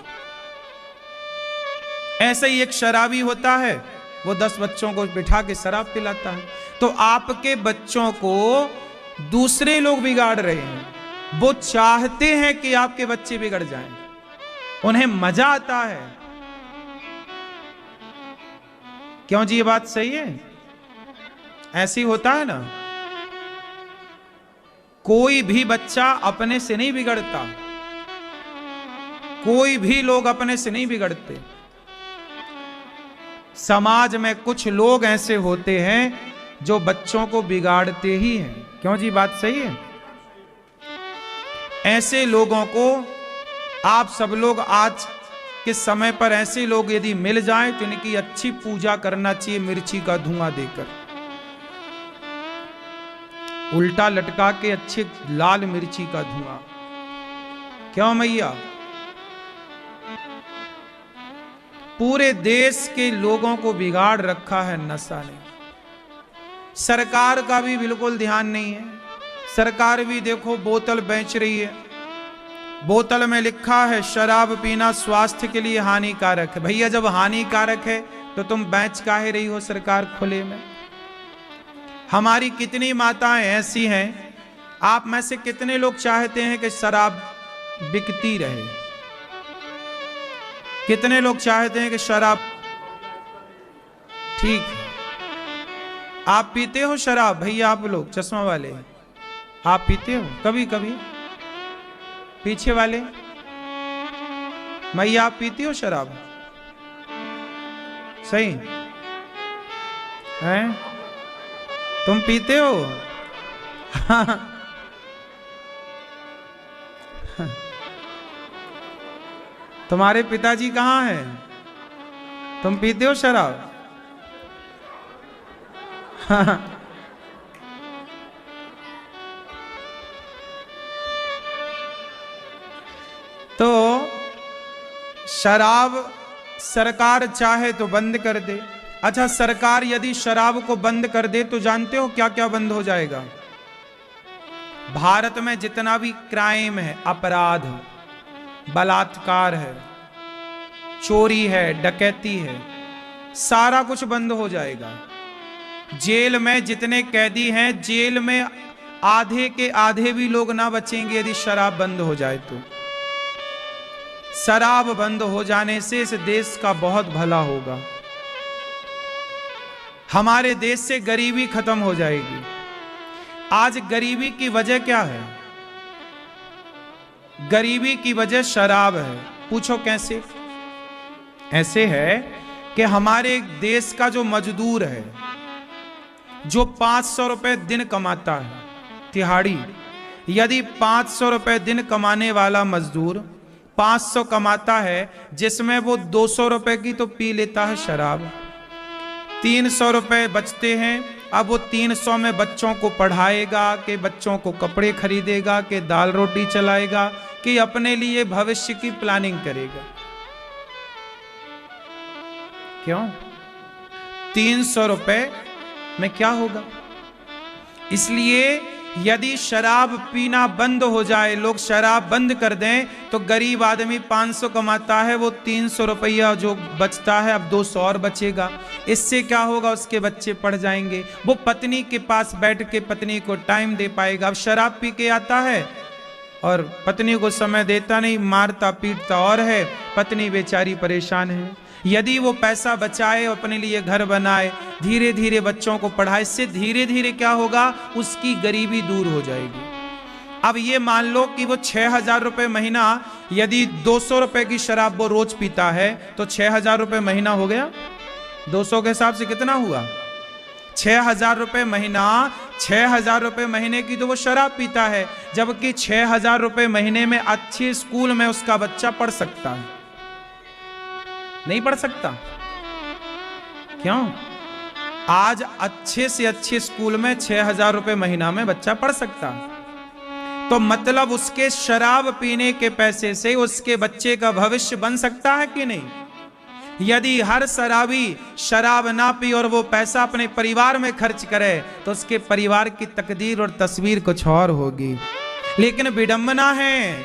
ऐसे ही एक शराबी होता है, वो 10 बच्चों को बिठा के शराब पिलाता है। तो आपके बच्चों को दूसरे लोग बिगाड़ रहे हैं। वो चाहते हैं कि आपके बच्चे बिगड़ जाएं, उन्हें मजा आता है। क्यों जी, ये बात सही है? ऐसी होता है ना। कोई भी बच्चा अपने से नहीं बिगड़ता, कोई भी लोग अपने से नहीं बिगड़ते। समाज में कुछ लोग ऐसे होते हैं जो बच्चों को बिगाड़ते ही हैं। क्यों जी, बात सही है? ऐसे लोगों को आप सब लोग आज के समय पर ऐसे लोग यदि मिल जाएं तो इनकी अच्छी पूजा करना चाहिए, मिर्ची का धुआं देकर, उल्टा लटका के अच्छे लाल मिर्ची का धुआं। क्यों मैया? पूरे देश के लोगों को बिगाड़ रखा है नशा ने। सरकार का भी बिल्कुल ध्यान नहीं है। सरकार भी देखो बोतल बेच रही है, बोतल में लिखा है शराब पीना स्वास्थ्य के लिए हानिकारक है। भैया जब हानिकारक है तो तुम बेच काहे रही हो सरकार खुले में? हमारी कितनी माताएं ऐसी हैं, आप में से कितने लोग चाहते हैं कि शराब बिकती रहे? कितने लोग चाहते हैं कि शराब? ठीक है, आप पीते हो शराब? भैया आप लोग चश्मा वाले, आप पीते हो कभी कभी? पीछे वाले मैया, आप पीती हो शराब? सही है, तुम पीते हो? तुम्हारे पिताजी कहां हैं? तुम पीते हो शराब? तो शराब सरकार चाहे तो बंद कर दे। अच्छा, सरकार यदि शराब को बंद कर दे तो जानते हो क्या क्या बंद हो जाएगा? भारत में जितना भी क्राइम है, अपराध, बलात्कार है, चोरी है, डकैती है, सारा कुछ बंद हो जाएगा। जेल में जितने कैदी हैं, जेल में आधे के आधे भी लोग ना बचेंगे यदि शराब बंद हो जाए तो। शराब बंद हो जाने से इस देश का बहुत भला होगा। हमारे देश से गरीबी खत्म हो जाएगी। आज गरीबी की वजह क्या है? गरीबी की वजह शराब है। पूछो कैसे? ऐसे है कि हमारे देश का जो मजदूर है, जो 500 रुपए दिन कमाता है तिहाड़ी, यदि 500 रुपए दिन कमाने वाला मजदूर 500 कमाता है, जिसमें वो 200 रुपए की तो पी लेता है शराब, 300 रुपए बचते हैं। अब वो 300 में बच्चों को पढ़ाएगा, कि बच्चों को कपड़े खरीदेगा, कि दाल रोटी चलाएगा, कि अपने लिए भविष्य की प्लानिंग करेगा। क्यों? 300 रुपए में क्या होगा? इसलिए यदि शराब पीना बंद हो जाए, लोग शराब बंद कर दें, तो गरीब आदमी 500 कमाता है, वो 300 रुपया जो बचता है अब 200 और बचेगा। इससे क्या होगा? उसके बच्चे पढ़ जाएंगे, वो पत्नी के पास बैठ के पत्नी को टाइम दे पाएगा। अब शराब पी के आता है और पत्नी को समय देता नहीं, मारता पीटता और है, पत्नी बेचारी परेशान है। यदि वो पैसा बचाए, अपने लिए घर बनाए, धीरे धीरे बच्चों को पढ़ाए, इससे धीरे धीरे क्या होगा? उसकी गरीबी दूर हो जाएगी। अब ये मान लो कि वो 6,000 रुपए महीना, यदि 200 रुपए की शराब वो रोज पीता है तो 6,000 रुपए महीना हो गया। 200 के हिसाब से कितना हुआ? 6,000 रुपए महीना। 6,000 रुपए महीने की तो वो शराब पीता है, जबकि 6,000 रुपए महीने में अच्छे स्कूल में उसका बच्चा पढ़ सकता है। नहीं पढ़ सकता? क्यों? आज अच्छे से अच्छे स्कूल में 6,000 रुपए महीना में बच्चा पढ़ सकता। तो मतलब उसके शराब पीने के पैसे से उसके बच्चे का भविष्य बन सकता है कि नहीं? यदि हर शराबी शराब ना पी और वो पैसा अपने परिवार में खर्च करे तो उसके परिवार की तकदीर और तस्वीर कुछ और होगी। लेकिन विडंबना है,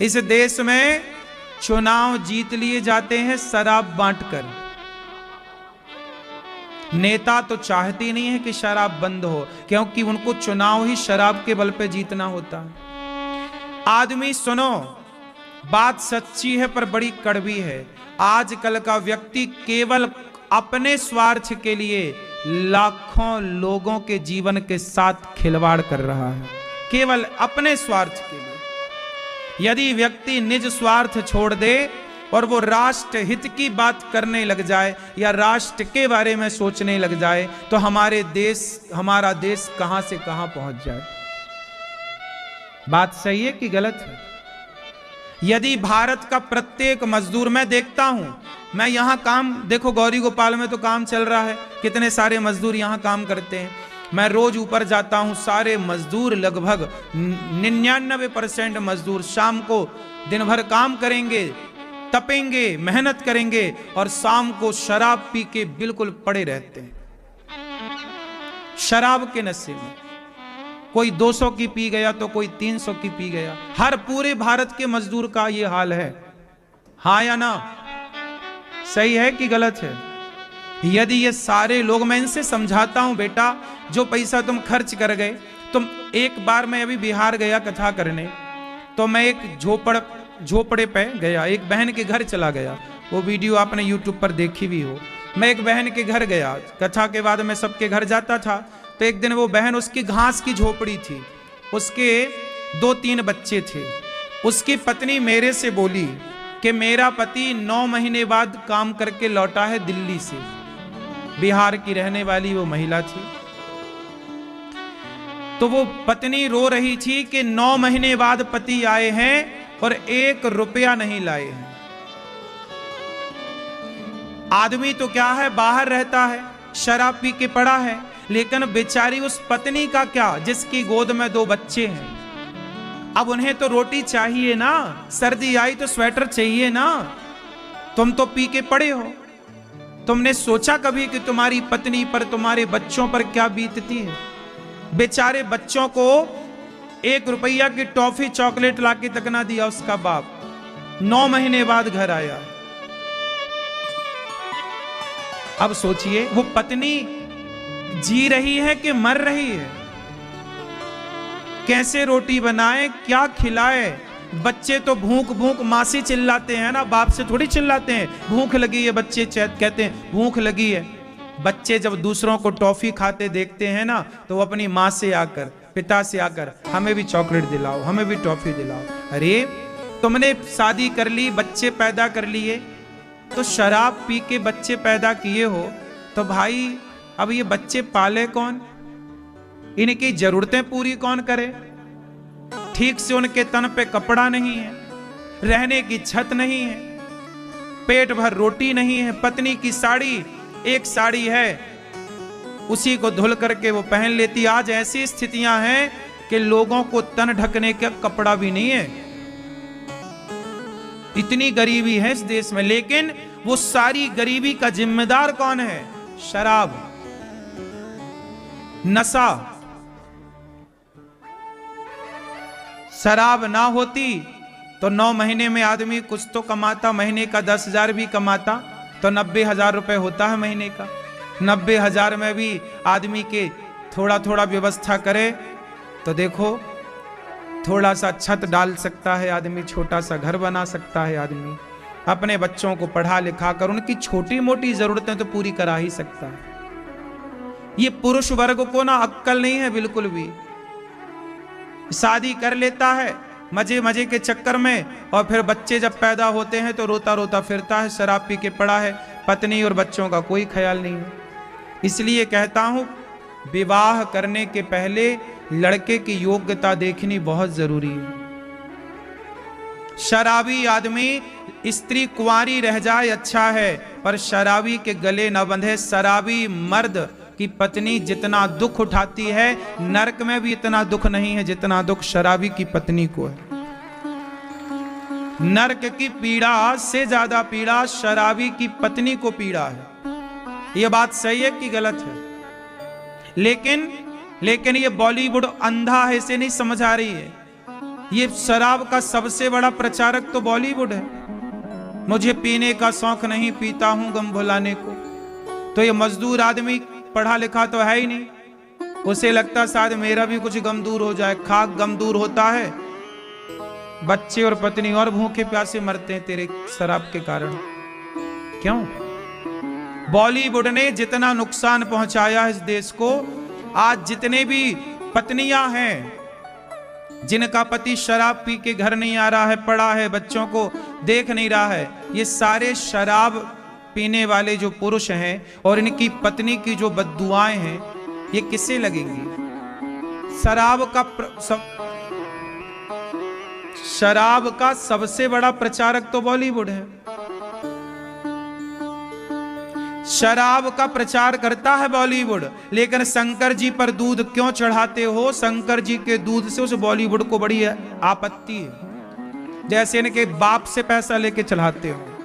इस देश में चुनाव जीत लिए जाते हैं शराब बांटकर। नेता तो चाहती नहीं है कि शराब बंद हो, क्योंकि उनको चुनाव ही शराब के बल पे जीतना होता है। आदमी सुनो, बात सच्ची है पर बड़ी कड़वी है। आजकल का व्यक्ति केवल अपने स्वार्थ के लिए लाखों लोगों के जीवन के साथ खिलवाड़ कर रहा है, केवल अपने स्वार्थ के लिए। यदि व्यक्ति निज स्वार्थ छोड़ दे और वो राष्ट्र हित की बात करने लग जाए या राष्ट्र के बारे में सोचने लग जाए, तो हमारा देश कहां से कहां पहुंच जाए। बात सही है कि गलत है? यदि भारत का प्रत्येक मजदूर, मैं देखता हूं, मैं यहां काम, देखो गौरी गोपाल में तो काम चल रहा है, कितने सारे मजदूर यहां काम करते हैं। मैं रोज ऊपर जाता हूं, सारे मजदूर लगभग 99% मजदूर शाम को दिन भर काम करेंगे, तपेंगे, मेहनत करेंगे और शाम को शराब पी के बिल्कुल पड़े रहते हैं, शराब के नशे में। कोई 200 की पी गया तो कोई 300 की पी गया। हर पूरे भारत के मजदूर का ये हाल है। हाँ या ना? सही है कि गलत है? यदि ये सारे लोग, मैं इनसे समझाता हूं, बेटा जो पैसा तुम खर्च कर गए, तुम एक बार, मैं अभी बिहार गया कथा करने, तो मैं एक झोपड़े पे गया, एक बहन के घर चला गया। वो वीडियो आपने यूट्यूब पर देखी भी हो। मैं एक बहन के घर गया, कथा के बाद मैं सबके घर जाता था, तो एक दिन वो बहन, उसकी घास की झोपड़ी थी, उसके 2-3 बच्चे थे। उसकी पत्नी मेरे से बोली कि मेरा पति 9 महीने बाद काम करके लौटा है दिल्ली से। बिहार की रहने वाली वो महिला थी। तो वो पत्नी रो रही थी कि 9 महीने बाद पति आए हैं और 1 रुपया नहीं लाए हैं। आदमी तो क्या है, बाहर रहता है, शराब पी के पड़ा है, लेकिन बेचारी उस पत्नी का क्या, जिसकी गोद में 2 बच्चे हैं। अब उन्हें तो रोटी चाहिए ना, सर्दी आई तो स्वेटर चाहिए ना। तुम तो पी के पड़े हो। तुमने सोचा कभी कि तुम्हारी पत्नी पर, तुम्हारे बच्चों पर क्या बीतती है? बेचारे बच्चों को 1 रुपया की टॉफी चॉकलेट लाके तक ना दिया उसका बाप। 9 महीने बाद घर आया। अब सोचिए, वो पत्नी जी रही है कि मर रही है? कैसे रोटी बनाए, क्या खिलाए? बच्चे तो भूख भूख माँ से चिल्लाते हैं ना, बाप से थोड़ी चिल्लाते हैं। भूख लगी है, बच्चे कहते हैं भूख लगी है। बच्चे जब दूसरों को टॉफी खाते देखते हैं ना, तो वो अपनी माँ से आकर, पिता से आकर, हमें भी चॉकलेट दिलाओ, हमें भी टॉफी दिलाओ। अरे तुमने शादी कर ली, बच्चे पैदा कर लिए, तो शराब पी के बच्चे पैदा किए हो, तो भाई अब ये बच्चे पाले कौन? इनकी जरूरतें पूरी कौन करे? ठीक से उनके तन पे कपड़ा नहीं है, रहने की छत नहीं है, पेट भर रोटी नहीं है। पत्नी की साड़ी, एक साड़ी है, उसी को धुल करके वो पहन लेती। आज ऐसी स्थितियां हैं कि लोगों को तन ढकने का कपड़ा भी नहीं है। इतनी गरीबी है इस देश में, लेकिन वो सारी गरीबी का जिम्मेदार कौन है? शराब, नशा। शराब ना होती तो 9 महीने में आदमी कुछ तो कमाता, महीने का 10,000 भी कमाता तो 90,000 रुपए होता है महीने का। 90,000 में भी आदमी के थोड़ा थोड़ा व्यवस्था करे तो देखो, थोड़ा सा छत डाल सकता है आदमी, छोटा सा घर बना सकता है आदमी, अपने बच्चों को पढ़ा लिखा कर उनकी छोटी मोटी जरूरतें तो पूरी करा ही सकता है। ये पुरुष वर्ग को ना अक्कल नहीं है बिल्कुल भी। शादी कर लेता है मजे मजे के चक्कर में, और फिर बच्चे जब पैदा होते हैं तो रोता रोता फिरता है, शराब पी के पड़ा है, पत्नी और बच्चों का कोई ख्याल नहीं है। इसलिए कहता हूं, विवाह करने के पहले लड़के की योग्यता देखनी बहुत जरूरी है। शराबी आदमी, स्त्री कुंवारी रह जाए अच्छा है, पर शराबी के गले न बंधे। शराबी मर्द की पत्नी जितना दुख उठाती है, नरक में भी इतना दुख नहीं है जितना दुख शराबी की पत्नी को है। नरक की पीड़ा से ज्यादा पीड़ा शराबी की पत्नी को पीड़ा है। यह बात सही है कि गलत है? लेकिन ये बॉलीवुड अंधा है, इसे नहीं समझ आ रही है। ये शराब का सबसे बड़ा प्रचारक तो बॉलीवुड है। मुझे पीने का शौक नहीं, पीता हूं गम भुलाने को। तो ये मजदूर आदमी पढ़ा लिखा तो है ही नहीं, उसे लगता शायद मेरा भी कुछ गम दूर हो जाए। खाक गम दूर होता है, बच्चे और पत्नी और भूखे प्यासे मरते हैं तेरे शराब के कारण। क्यों? बॉलीवुड ने जितना नुकसान पहुंचाया है इस देश को, आज जितने भी पत्नियां हैं जिनका पति शराब पी के घर नहीं आ रहा है, पड़ा है, बच्चों को देख नहीं रहा है, ये सारे शराब पीने वाले जो पुरुष हैं और इनकी पत्नी की जो बद्दुआएं हैं, ये किससे लगेंगी? शराब का सबसे बड़ा प्रचारक तो बॉलीवुड है। शराब का प्रचार करता है बॉलीवुड, लेकिन शंकर जी पर दूध क्यों चढ़ाते हो? शंकर जी के दूध से उस बॉलीवुड को बड़ी आपत्ति है, जैसे इनके बाप से पैसा लेके चढ़ाते हो।